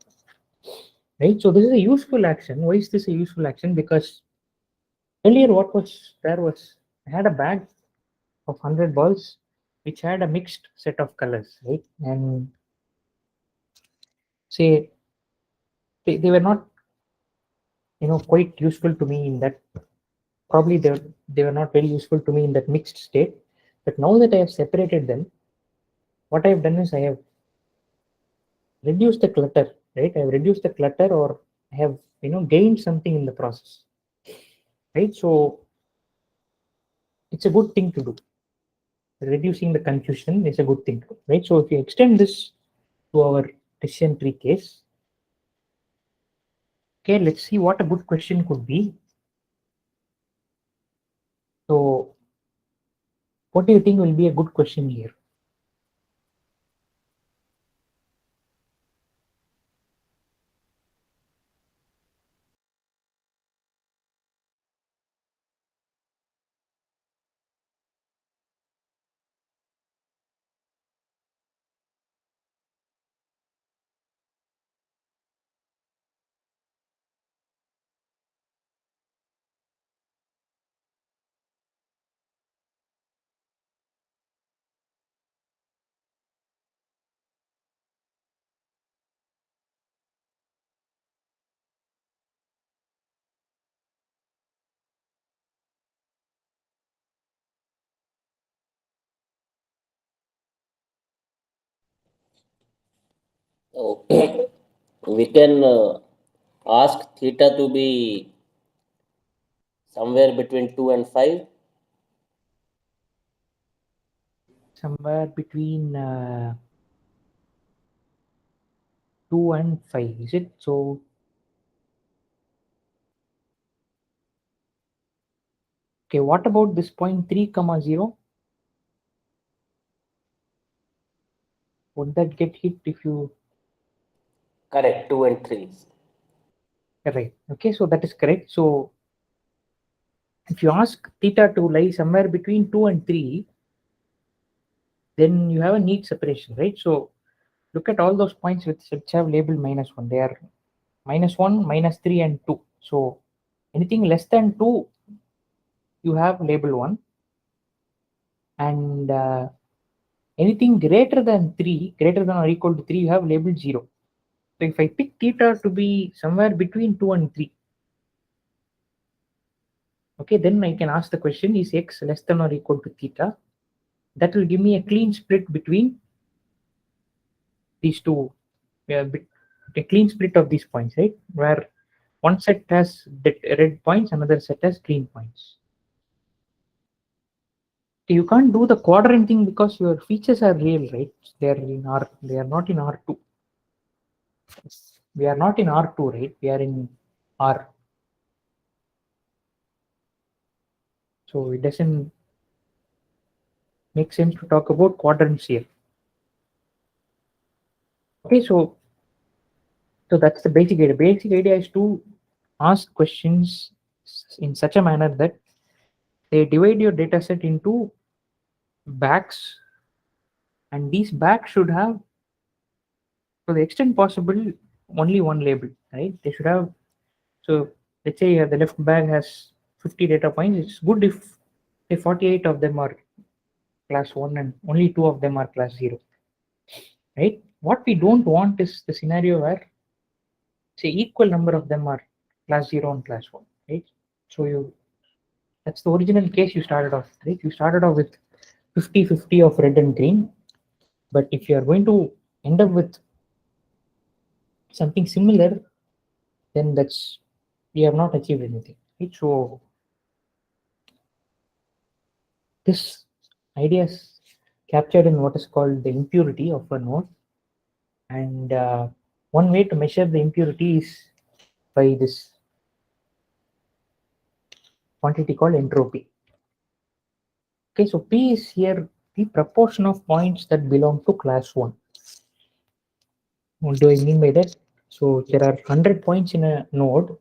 Right. So this is a useful action. Why is this a useful action? Because earlier what was there was I had a bag of 100 balls which had a mixed set of colors, right? And say they were not quite useful to me in that, probably they were not very useful to me in that mixed state. But now that I have separated them, what I have done is I have reduced the clutter, right? I have reduced the clutter, or I have gained something in the process, right? So it's a good thing to do. Reducing the confusion is a good thing, right? So if you extend this to our decision tree case, okay, let's see what a good question could be. So what do you think will be a good question here? Okay. We can ask theta to be somewhere between 2 and 5. Somewhere between 2 and 5, is it? So okay, what about this point 3 comma 0? Would that get hit if you Correct, 2 and 3. right? Okay, so that is correct. So if you ask theta to lie somewhere between 2 and 3, then you have a neat separation, right? So look at all those points which have labeled -1. They are -1, -3, and 2. So anything less than 2, you have label 1, and anything greater than 3, greater than or equal to 3, you have labeled 0. So if I pick theta to be somewhere between 2 and 3, okay, then I can ask the question, is x less than or equal to theta? That will give me a clean split between these two, a clean split of these points, right? Where one set has red points, another set has green points. You can't do the quadrant thing because your features are real, right? They are in R. They are not in R2. We are not in R2, right? We are in R. So it doesn't make sense to talk about quadrants here. Okay, so that's the basic idea. Basic idea is to ask questions in such a manner that they divide your data set into backs, and these backs should have, to the extent possible, only one label, right? They should have, so let's say the left bag has 50 data points. It's good if say 48 of them are class 1 and only 2 of them are class 0, right? What we don't want is the scenario where say equal number of them are class 0 and class 1, right? So that's the original case you started off, right? You started off with 50-50 of red and green, but if you are going to end up with something similar, then that's, we have not achieved anything, right? So this idea is captured in what is called the impurity of a node, and one way to measure the impurity is by this quantity called entropy. Okay, so P is here the proportion of points that belong to class 1. What do I mean by that? So there are 100 points in a node.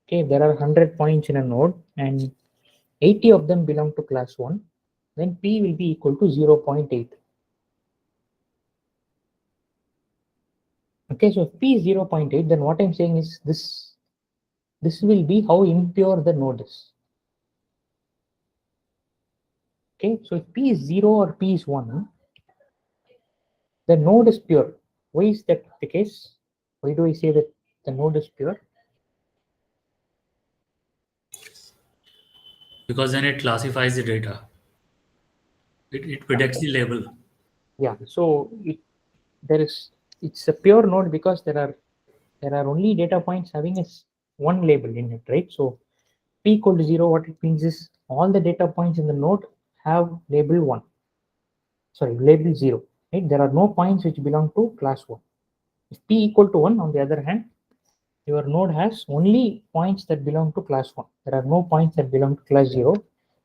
Okay, there are 100 points in a node and 80 of them belong to class 1. Then P will be equal to 0.8. Okay, so if P is 0.8, then what I'm saying is this will be how impure the node is. Okay, so if P is 0 or P is 1, the node is pure. Why is that the case? Why do I say that the node is pure? Because then it classifies the data. It predicts the label. Yeah, so it's a pure node because there are only data points having one label in it, right? So P equal to 0, what it means is all the data points in the node have label 1. Sorry, label 0, right? There are no points which belong to class 1. If P equal to 1, on the other hand, your node has only points that belong to class 1. There are no points that belong to class 0.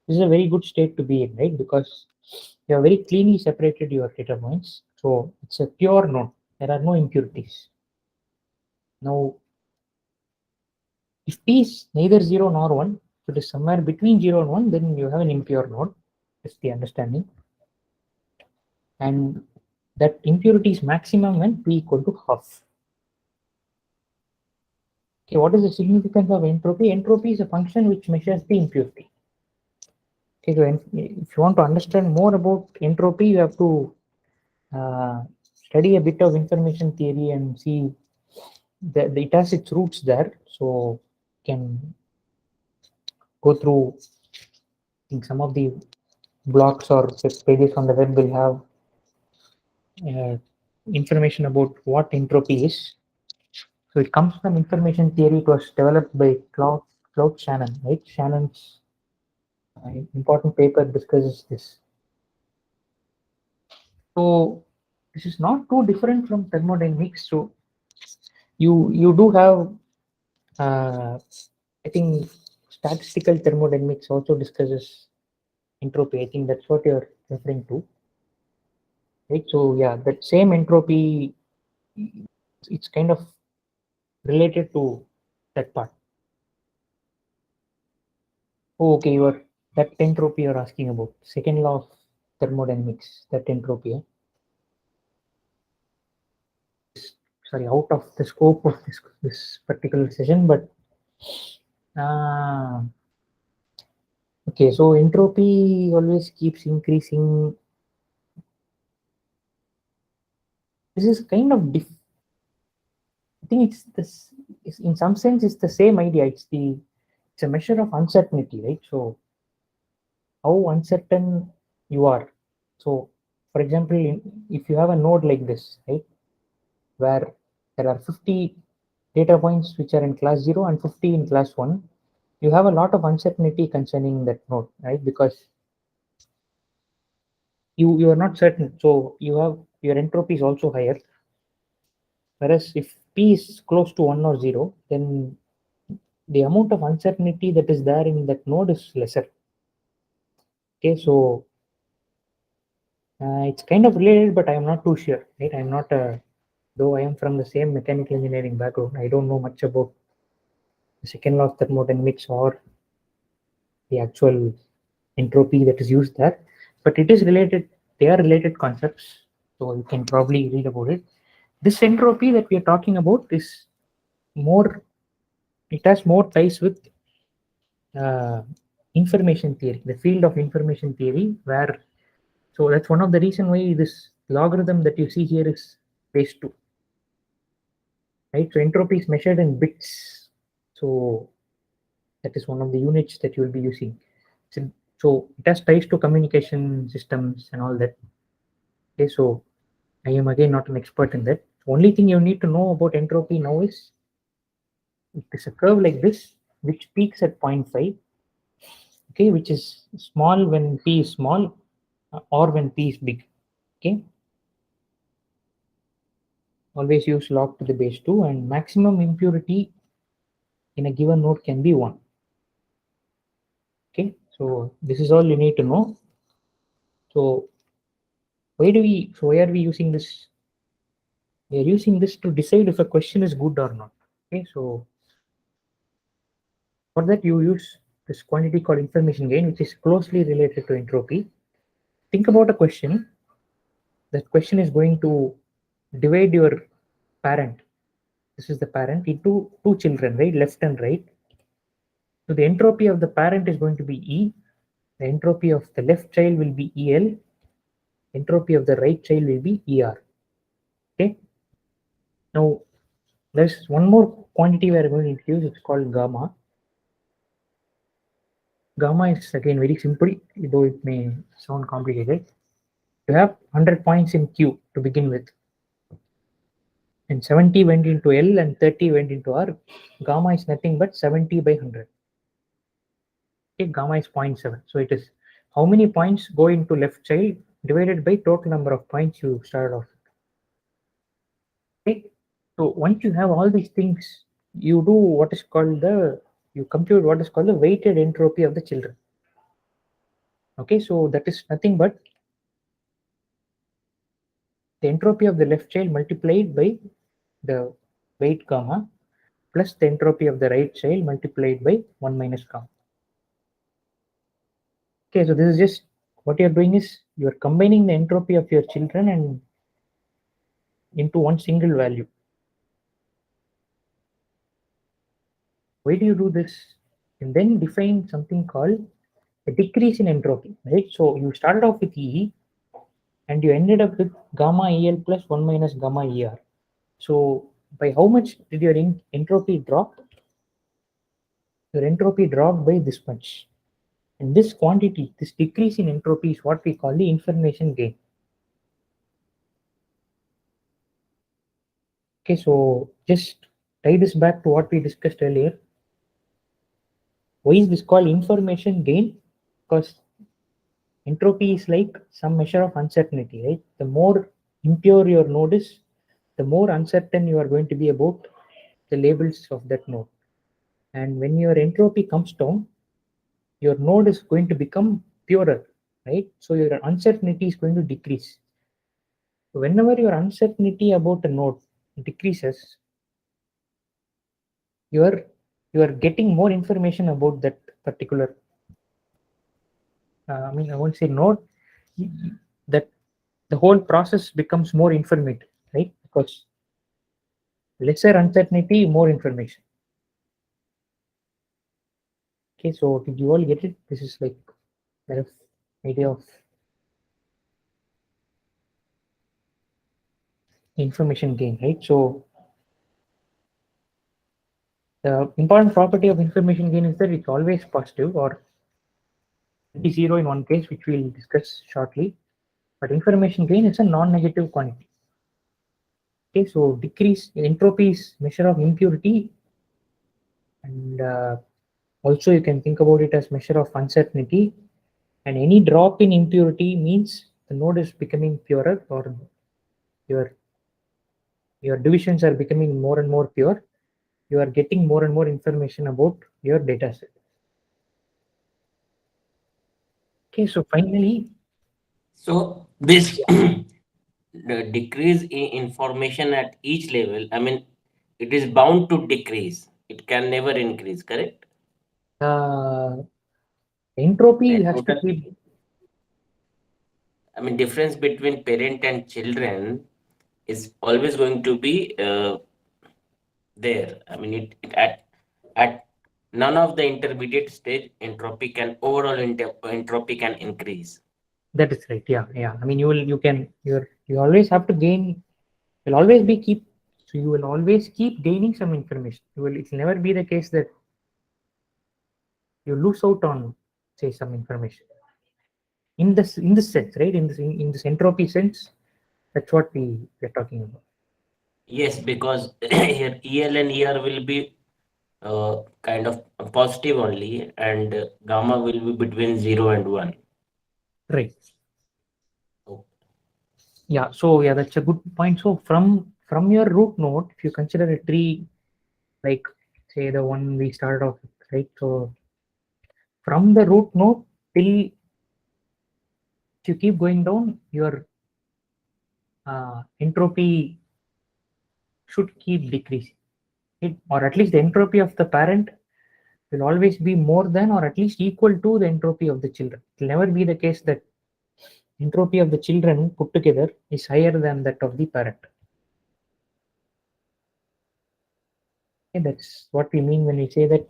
This is a very good state to be in, right? Because you have very cleanly separated your data points. So it's a pure node. There are no impurities. Now, if P is neither 0 nor 1, if it is somewhere between 0 and 1, then you have an impure node. That's the understanding. And that impurity is maximum when P equal to half. Okay, what is the significance of entropy? Entropy is a function which measures the impurity. Okay, so if you want to understand more about entropy, you have to study a bit of information theory and see that it has its roots there. So you can go through, I think some of the blogs or pages on the web will have information about what entropy is. So it comes from information theory. It was developed by Claude Shannon, right? Shannon's important paper discusses this. So this is not too different from thermodynamics. So you do have, I think, statistical thermodynamics also discusses entropy. I think that's what you're referring to, right? So yeah, that same entropy, it's kind of related to that part. Oh, okay, that entropy you're asking about, second law of thermodynamics, that entropy. Sorry, out of the scope of this particular session, but okay, so entropy always keeps increasing. This is kind of I think it's this. In some sense, it's the same idea. It's a measure of uncertainty, right? So how uncertain you are. So, for example, if you have a node like this, right, where there are 50 data points which are in class 0 and 50 in class 1, you have a lot of uncertainty concerning that node, right? Because you are not certain. So you have your entropy is also higher. Whereas if p is close to 1 or 0, then the amount of uncertainty that is there in that node is lesser. Okay, so it's kind of related, but I am not too sure, right? I'm not though I am from the same mechanical engineering background, I don't know much about the second law of thermodynamics or the actual entropy that is used there, but it is related. They are related concepts, so you can probably read about it. This entropy that we are talking about is more. It has more ties with information theory, the field of information theory, where so that's one of the reason why this logarithm that you see here is base 2, right? So entropy is measured in bits, so that is one of the units that you will be using. So it has ties to communication systems and all that. Okay, so I am again not an expert in that. The only thing you need to know about entropy now is it is a curve like this, which peaks at 0.5, okay, which is small when p is small or when p is big. Okay, always use log to the base 2, and maximum impurity in a given node can be 1. Okay, so this is all you need to know. So why are we using this? We are using this to decide if a question is good or not. Okay, so for that you use this quantity called information gain, which is closely related to entropy. Think about a question. That question is going to divide your parent. This is the parent into two children, right? Left and right. So the entropy of the parent is going to be E. The entropy of the left child will be EL. Entropy of the right child will be ER. Okay. Now there's one more quantity we are going to introduce. It's called gamma. Gamma is again very simple, though it may sound complicated. You have 100 points in Q to begin with, and 70 went into L and 30 went into R. Gamma is nothing but 70 by 100. Okay, gamma is 0.7. So it is how many points go into left child divided by total number of points you started off with. Okay, so once you have all these things, you do what is called you compute what is called the weighted entropy of the children. Okay, so that is nothing but the entropy of the left child multiplied by the weight gamma plus the entropy of the right child multiplied by 1 minus gamma. Okay, so this is just what you're doing is you're combining the entropy of your children and into one single value. Why do you do this? And then define something called a decrease in entropy, right? So you started off with E and you ended up with gamma EL plus 1 minus gamma ER. So by how much did your entropy drop? Your entropy dropped by this much. And this quantity, this decrease in entropy is what we call the information gain. Okay, so just tie this back to what we discussed earlier. Why is this called information gain? Because entropy is like some measure of uncertainty, right? The more impure your node is, the more uncertain you are going to be about the labels of that node. And when your entropy comes down, your node is going to become purer, right? So your uncertainty is going to decrease. So whenever your uncertainty about a node decreases, you are getting more information about that particular. I mean, I won't say node. That the whole process becomes more informative, right? Because lesser uncertainty, more information. Okay, so did you all get it? This is like kind of idea of information gain, right? So the important property of information gain is that it's always positive, or it is zero in one case, which we'll discuss shortly. But information gain is a non-negative quantity. Okay, so decrease entropy is measure of impurity, and also you can think about it as measure of uncertainty. And any drop in impurity means the node is becoming purer, or your your divisions are becoming more and more pure. You are getting more and more information about your data set. Okay, so finally, So this the decrease in information at each level, I mean, it is bound to decrease. It can never increase, correct? entropy The has to total, keep. I mean, difference between parent and children is always going to be there. I mean, it at none of the intermediate stage entropy can overall entropy can increase. That is right. Yeah, yeah. I mean, you always have to gain. You'll always be keep. So you will always keep gaining some information. You will. It will never be the case that you lose out on, say, some information. In this sense, right? In this entropy sense, that's what we're talking about. Yes, because here EL and ER will be kind of positive only, and gamma will be between 0 and 1. Right. Oh, Yeah. So yeah, that's a good point. So from your root node, if you consider a tree like say the one we started off with, right? So from the root node till if you keep going down, your entropy should keep decreasing. Or at least the entropy of the parent will always be more than or at least equal to the entropy of the children. It will never be the case that entropy of the children put together is higher than that of the parent. Okay, that's what we mean when we say that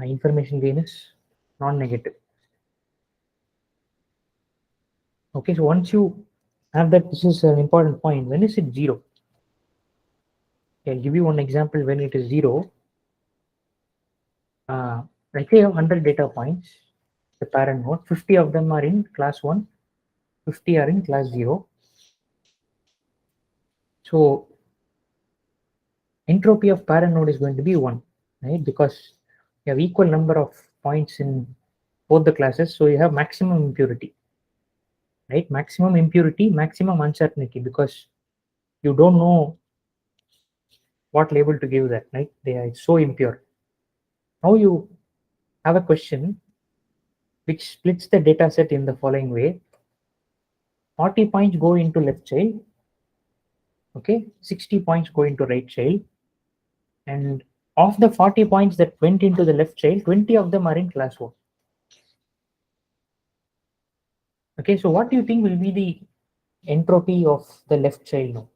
information gain is non-negative. Okay, so once you have that, this is an important point. When is it zero? Okay, I'll give you one example when it is zero. Let's say you have 100 data points, the parent node, 50 of them are in class 1, 50 are in class 0. So entropy of parent node is going to be 1, right? Because you have equal number of points in both the classes, so you have maximum impurity, right? Maximum impurity, maximum uncertainty, because you don't know what label to give that, right? They are so impure. Now you have a question which splits the data set in the following way. 40 points go into left child, okay, 60 points go into right child, and of the 40 points that went into the left child, 20 of them are in class 1. Okay, so what do you think will be the entropy of the left child now?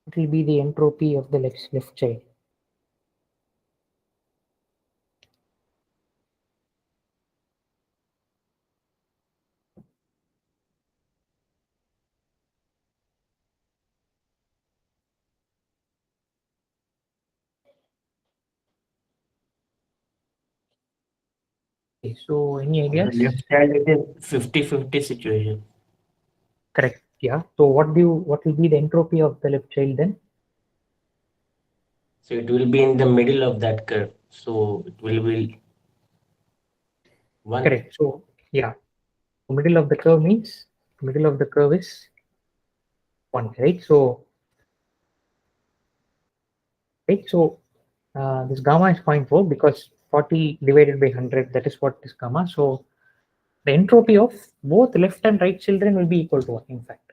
It will be the entropy of the left child. Okay, so any On the ideas? left side, it is 50-50 situation. Correct. Yeah. So what will be the entropy of the left child then? So it will be in the middle of that curve. So it will be 1. Correct. So yeah, middle of the curve means middle of the curve is 1, right? So this gamma is 0.4 because 40 divided by 100, that is what is gamma. So the entropy of both left and right children will be equal to 1, in fact.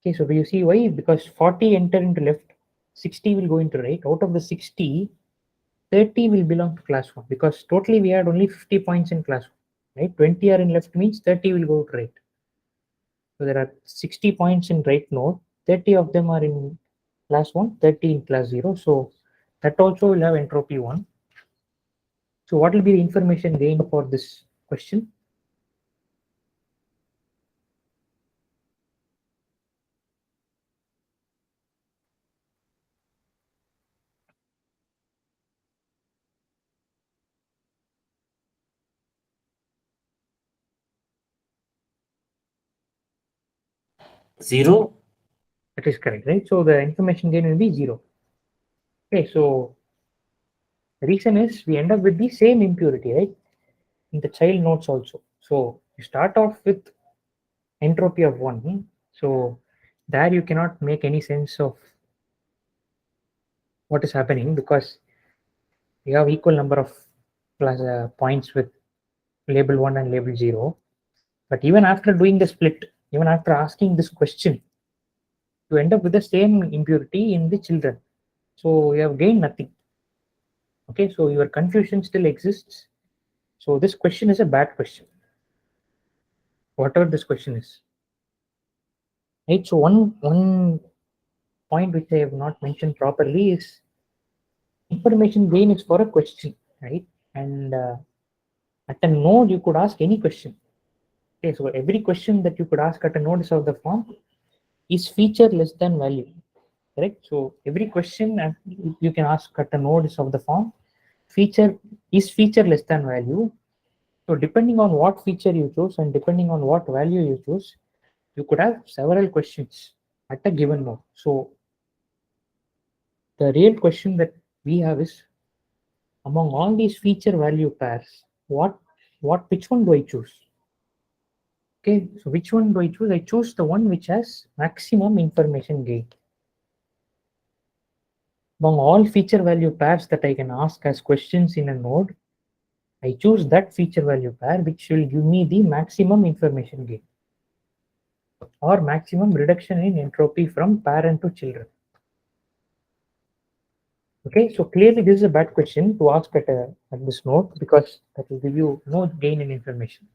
Okay, so do you see why? Because 40 enter into left, 60 will go into right. Out of the 60, 30 will belong to class 1 because totally we had only 50 points in class 1, right? 20 are in left means 30 will go to right. So there are 60 points in right node, 30 of them are in class 1, 30 in class 0. So that also will have entropy 1. So what will be the information gain for this question? Zero. That is correct, right? So the information gain will be 0. Okay, so the reason is we end up with the same impurity, right? In the child nodes also. So you start off with entropy of 1. So there you cannot make any sense of what is happening because you have equal number of points with label 1 and label 0. But even after doing the split, even after asking this question, you end up with the same impurity in the children. So you have gained nothing. Okay, so your confusion still exists. So this question is a bad question, whatever this question is. Right. So one point which I have not mentioned properly is information gain is for a question, right? And at a node you could ask any question. Okay, so every question that you could ask at a node is of the form is feature less than value. Correct. So every question you can ask at a node is of the form feature less than value. So depending on what feature you choose and depending on what value you choose, you could have several questions at a given node. So the real question that we have is, among all these feature value pairs, which one do I choose? Okay, so which one do I choose? I choose the one which has maximum information gain. Among all feature value pairs that I can ask as questions in a node, I choose that feature value pair which will give me the maximum information gain or maximum reduction in entropy from parent to children. Okay, so clearly this is a bad question to ask at this node because that will give you no gain in information.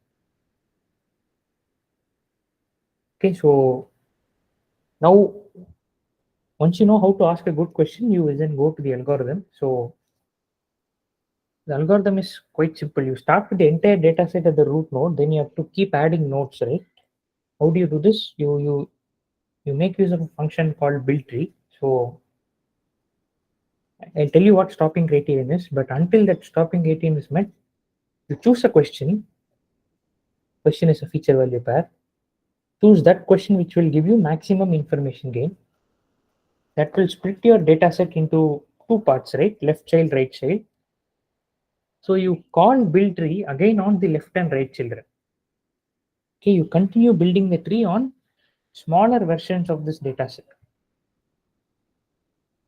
Okay, so now once you know how to ask a good question, you will then go to the algorithm. So the algorithm is quite simple. You start with the entire data set at the root node, then you have to keep adding nodes, right? How do you do this? You make use of a function called build tree. So I'll tell you what stopping criterion is, but until that stopping criterion is met, you choose a question. Question is a feature value pair. Choose that question which will give you maximum information gain. That will split your data set into two parts, right? Left child, right child. So you call build tree again on the left and right children. Okay, you continue building the tree on smaller versions of this data set.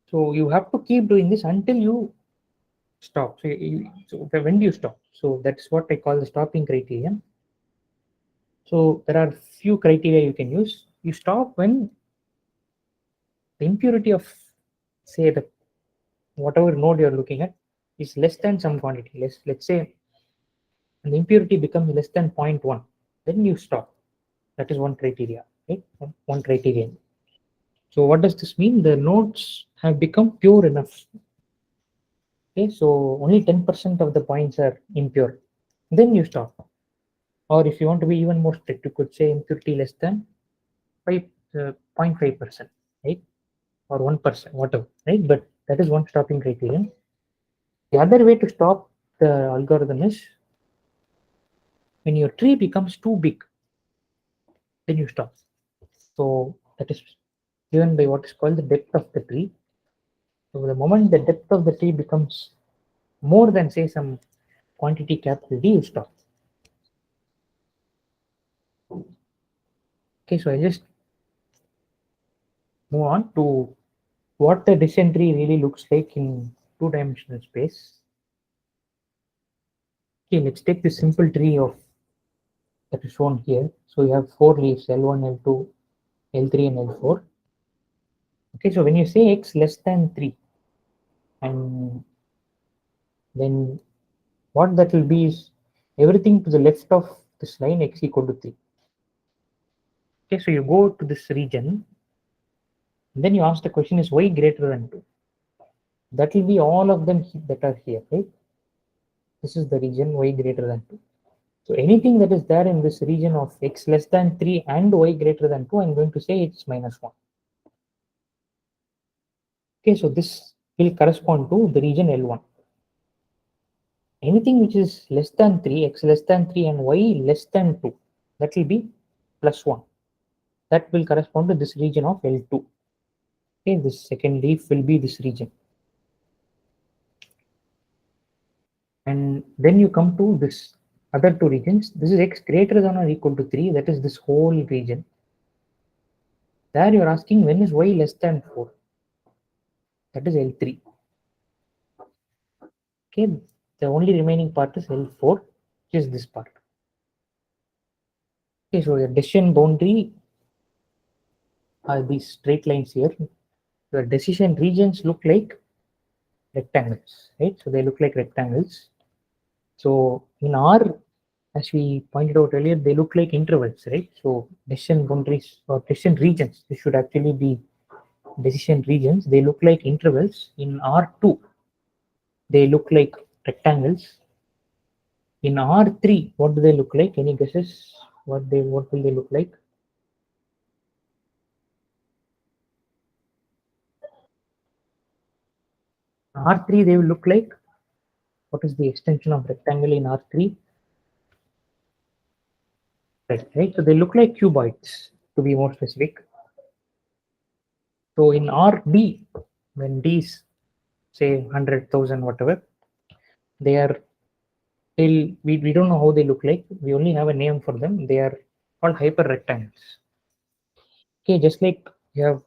So you have to keep doing this until you stop. So when do you stop? So that's what I call the stopping criterion. So there are few criteria you can use. You stop when the impurity of, say, the whatever node you're looking at is less than some quantity. Let's say and the impurity becomes less than 0.1. Then you stop. That is one criteria, right? One criterion. So what does this mean? The nodes have become pure enough. Okay, so only 10% of the points are impure. Then you stop. Or if you want to be even more strict, you could say impurity less than 0.5%, right? Or 1%, whatever, right? But that is one stopping criterion. The other way to stop the algorithm is When your tree becomes too big, then you stop. So that is given by what is called the depth of the tree. So the moment the depth of the tree becomes more than, say, some quantity capital D, you stop. Okay, so I just move on to what the decision tree really looks like in two-dimensional space. Okay, let's take this simple tree of that is shown here. So you have 4 leaves, L1, L2, L3, and L4. Okay, so when you say x less than 3, and then what that will be is everything to the left of this line x equal to 3. Okay, so you go to this region, and then you ask the question is y greater than 2. That will be all of them that are here, right? This is the region y greater than 2. So anything that is there in this region of x less than 3 and y greater than 2, I'm going to say it's minus 1. Okay, so this will correspond to the region L1. Anything which is less than 3, x less than 3 and y less than 2, that will be plus 1. That will correspond to this region of L2. Okay, this second leaf will be this region. And then you come to this other two regions. This is x greater than or equal to 3, that is this whole region. There you are asking when is y less than 4, that is L3. Okay, the only remaining part is L4, which is this part. Okay, so your decision boundary are these straight lines here. Your decision regions look like rectangles, right? So they look like rectangles. So in R, as we pointed out earlier, they look like intervals, right? So decision boundaries or decision regions, this should actually be decision regions. They look like intervals. In R2, they look like rectangles. In R3, what do they look like? Any guesses? What will they look like? R3, they will look like, what is the extension of rectangle in R3? Right? So they look like cuboids, to be more specific. So in RB, when these say 100,000, whatever, they are still, we don't know how they look like. We only have a name for them. They are called hyper rectangles. Okay, just like you have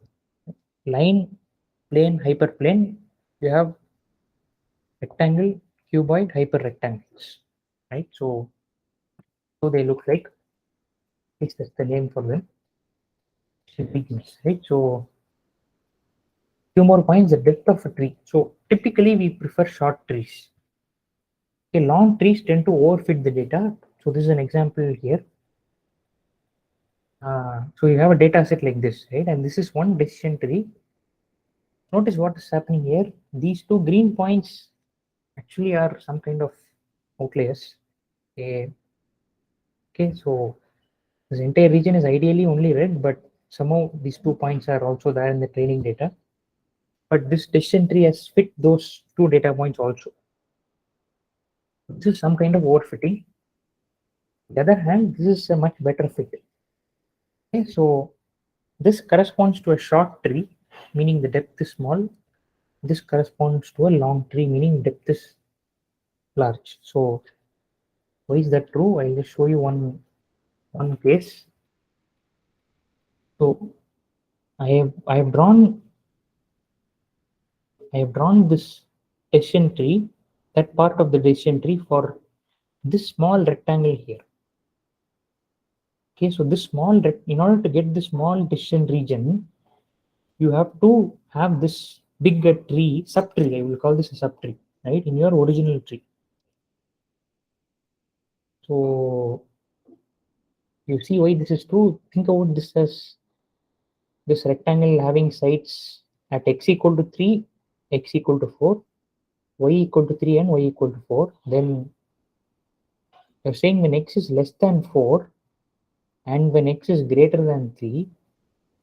line, plane, hyperplane, you have rectangle, cuboid, hyper rectangles, right? So they look like, at least that's the name for them, right? So few more points, the depth of a tree. So typically we prefer short trees. Okay, long trees tend to overfit the data. So this is an example here. So you have a data set like this, right? And this is one decision tree. Notice what is happening here. These two green points actually are some kind of outliers. Okay, so this entire region is ideally only red, but somehow these 2 points are also there in the training data. But this decision tree has fit those 2 data points also. This is some kind of overfitting. On the other hand, this is a much better fit. Okay, so this corresponds to a short tree, meaning the depth is small. This corresponds to a long tree, meaning depth is large. So why is that true? I'll just show you one case. So I have drawn this decision tree, that part of the decision tree for this small rectangle here. Okay, so this small, in order to get this small decision region, you have to have this bigger tree, subtree, I will call this a subtree, right, in your original tree. So you see why this is true. Think about this as this rectangle having sides at x equal to 3, x equal to 4, y equal to 3 and y equal to 4. Then you're saying when x is less than 4 and when x is greater than 3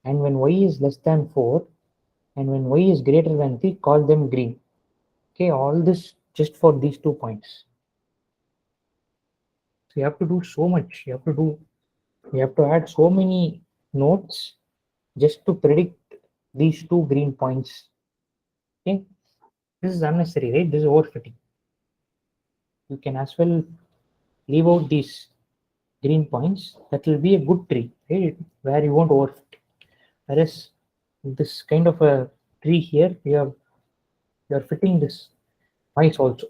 and when y is less than 4 and when y is greater than 3, call them green. Okay, all this just for these 2 points. you have to do so much. You have to add so many nodes just to predict these two green points. Okay, this is unnecessary, right? This is overfitting. You can as well leave out these green points. That will be a good tree, right? Where you won't overfit. Whereas this kind of a tree here, you are fitting this noise also.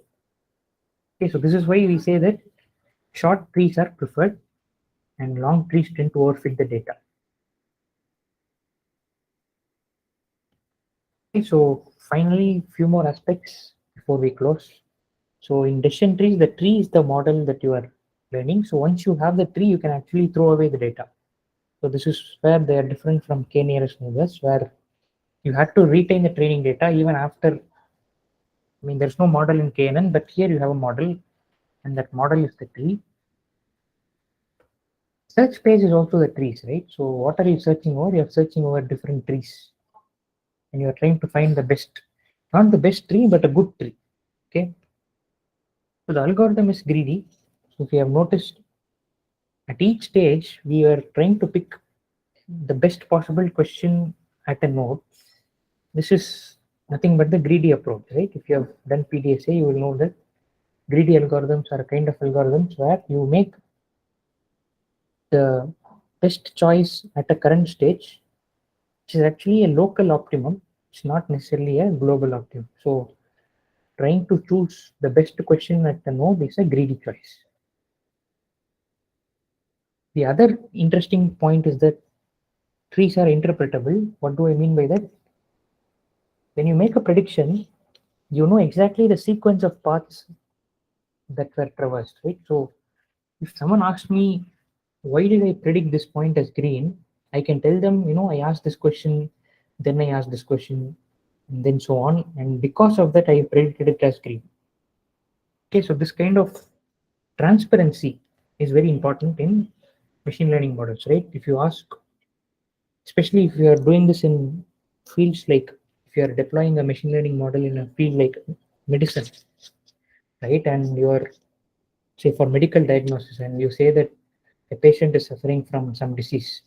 Okay, so this is why we say that short trees are preferred and long trees tend to overfit the data. Okay, so finally, few more aspects before we close. So in decision trees, the tree is the model that you are learning. So once you have the tree, you can actually throw away the data. So this is where they are different from k-nearest neighbors, where you had to retain the training data even after. I mean, there's no model in KNN, but here you have a model, and that model is the tree. Search page is also the trees, right? So what are you searching over? You're searching over different trees, and you're trying to find the best, not the best tree, but a good tree. Okay. So the algorithm is greedy. So if you have noticed, at each stage, we are trying to pick the best possible question at a node. This is nothing but the greedy approach, right? If you have done PDSA, you will know that greedy algorithms are a kind of algorithms where you make the best choice at a current stage, which is actually a local optimum. It's not necessarily a global optimum. So trying to choose the best question at the node is a greedy choice. The other interesting point is that trees are interpretable. What do I mean by that? When you make a prediction, you know exactly the sequence of paths that were traversed, right? So if someone asks me, why did I predict this point as green? I can tell them, I asked this question, then I asked this question, and then so on. And because of that, I predicted it as green. Okay, so this kind of transparency is very important in machine learning models, right? If you ask, especially if you are doing this in fields like, if you are deploying a machine learning model in a field like medicine, right? And you are, say, for medical diagnosis, and you say that a patient is suffering from some disease,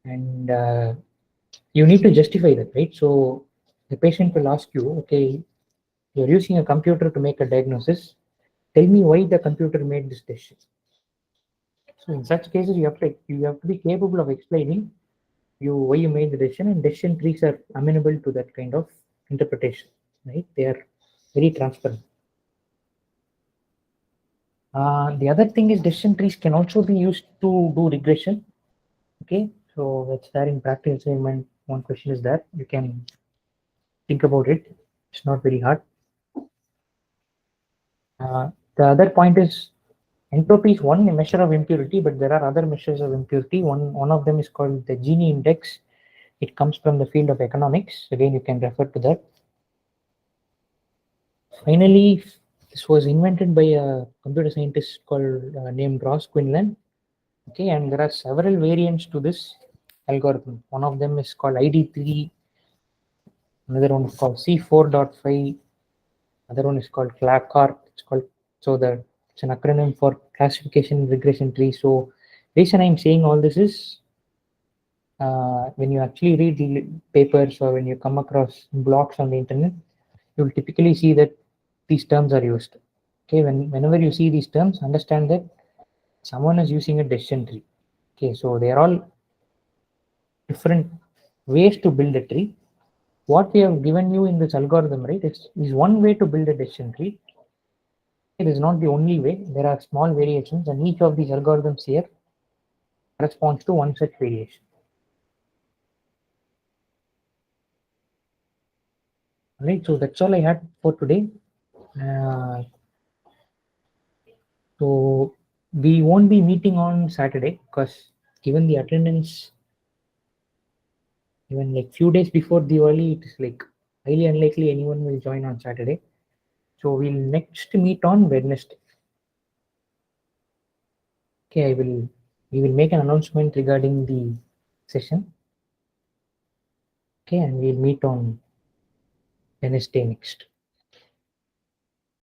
and you need to justify that, right? So the patient will ask you, okay, you're using a computer to make a diagnosis. Tell me why the computer made this decision. So in such cases, you have to be capable of explaining why you made the decision, and decision trees are amenable to that kind of interpretation, right? They are very transparent. The other thing is decision trees can also be used to do regression. Okay, so that's there in practice assignment. One question is that you can think about it. It's not very hard. The other point is entropy is one measure of impurity, but there are other measures of impurity. One of them is called the Gini index. It comes from the field of economics. Again, you can refer to that. Finally, this was invented by a computer scientist called named Ross Quinlan. Okay, and there are several variants to this algorithm. One of them is called ID3. Another one is called C4.5. Another one is called CLACART. It's an acronym for classification regression tree. So, reason I'm saying all this is when you actually read the papers or when you come across blogs on the internet, you'll typically see that these terms are used. Okay, whenever you see these terms, understand that someone is using a decision tree. Okay, so they are all different ways to build a tree. What we have given you in this algorithm, right, is one way to build a decision tree. It is not the only way. There are small variations, and each of these algorithms here corresponds to one such variation. All right, so that's all I had for today. So we won't be meeting on Saturday because given the attendance, even like few days before Diwali, it is like highly unlikely anyone will join on Saturday. So we'll next meet on Wednesday. Okay, we will make an announcement regarding the session. Okay, and we'll meet on Wednesday next.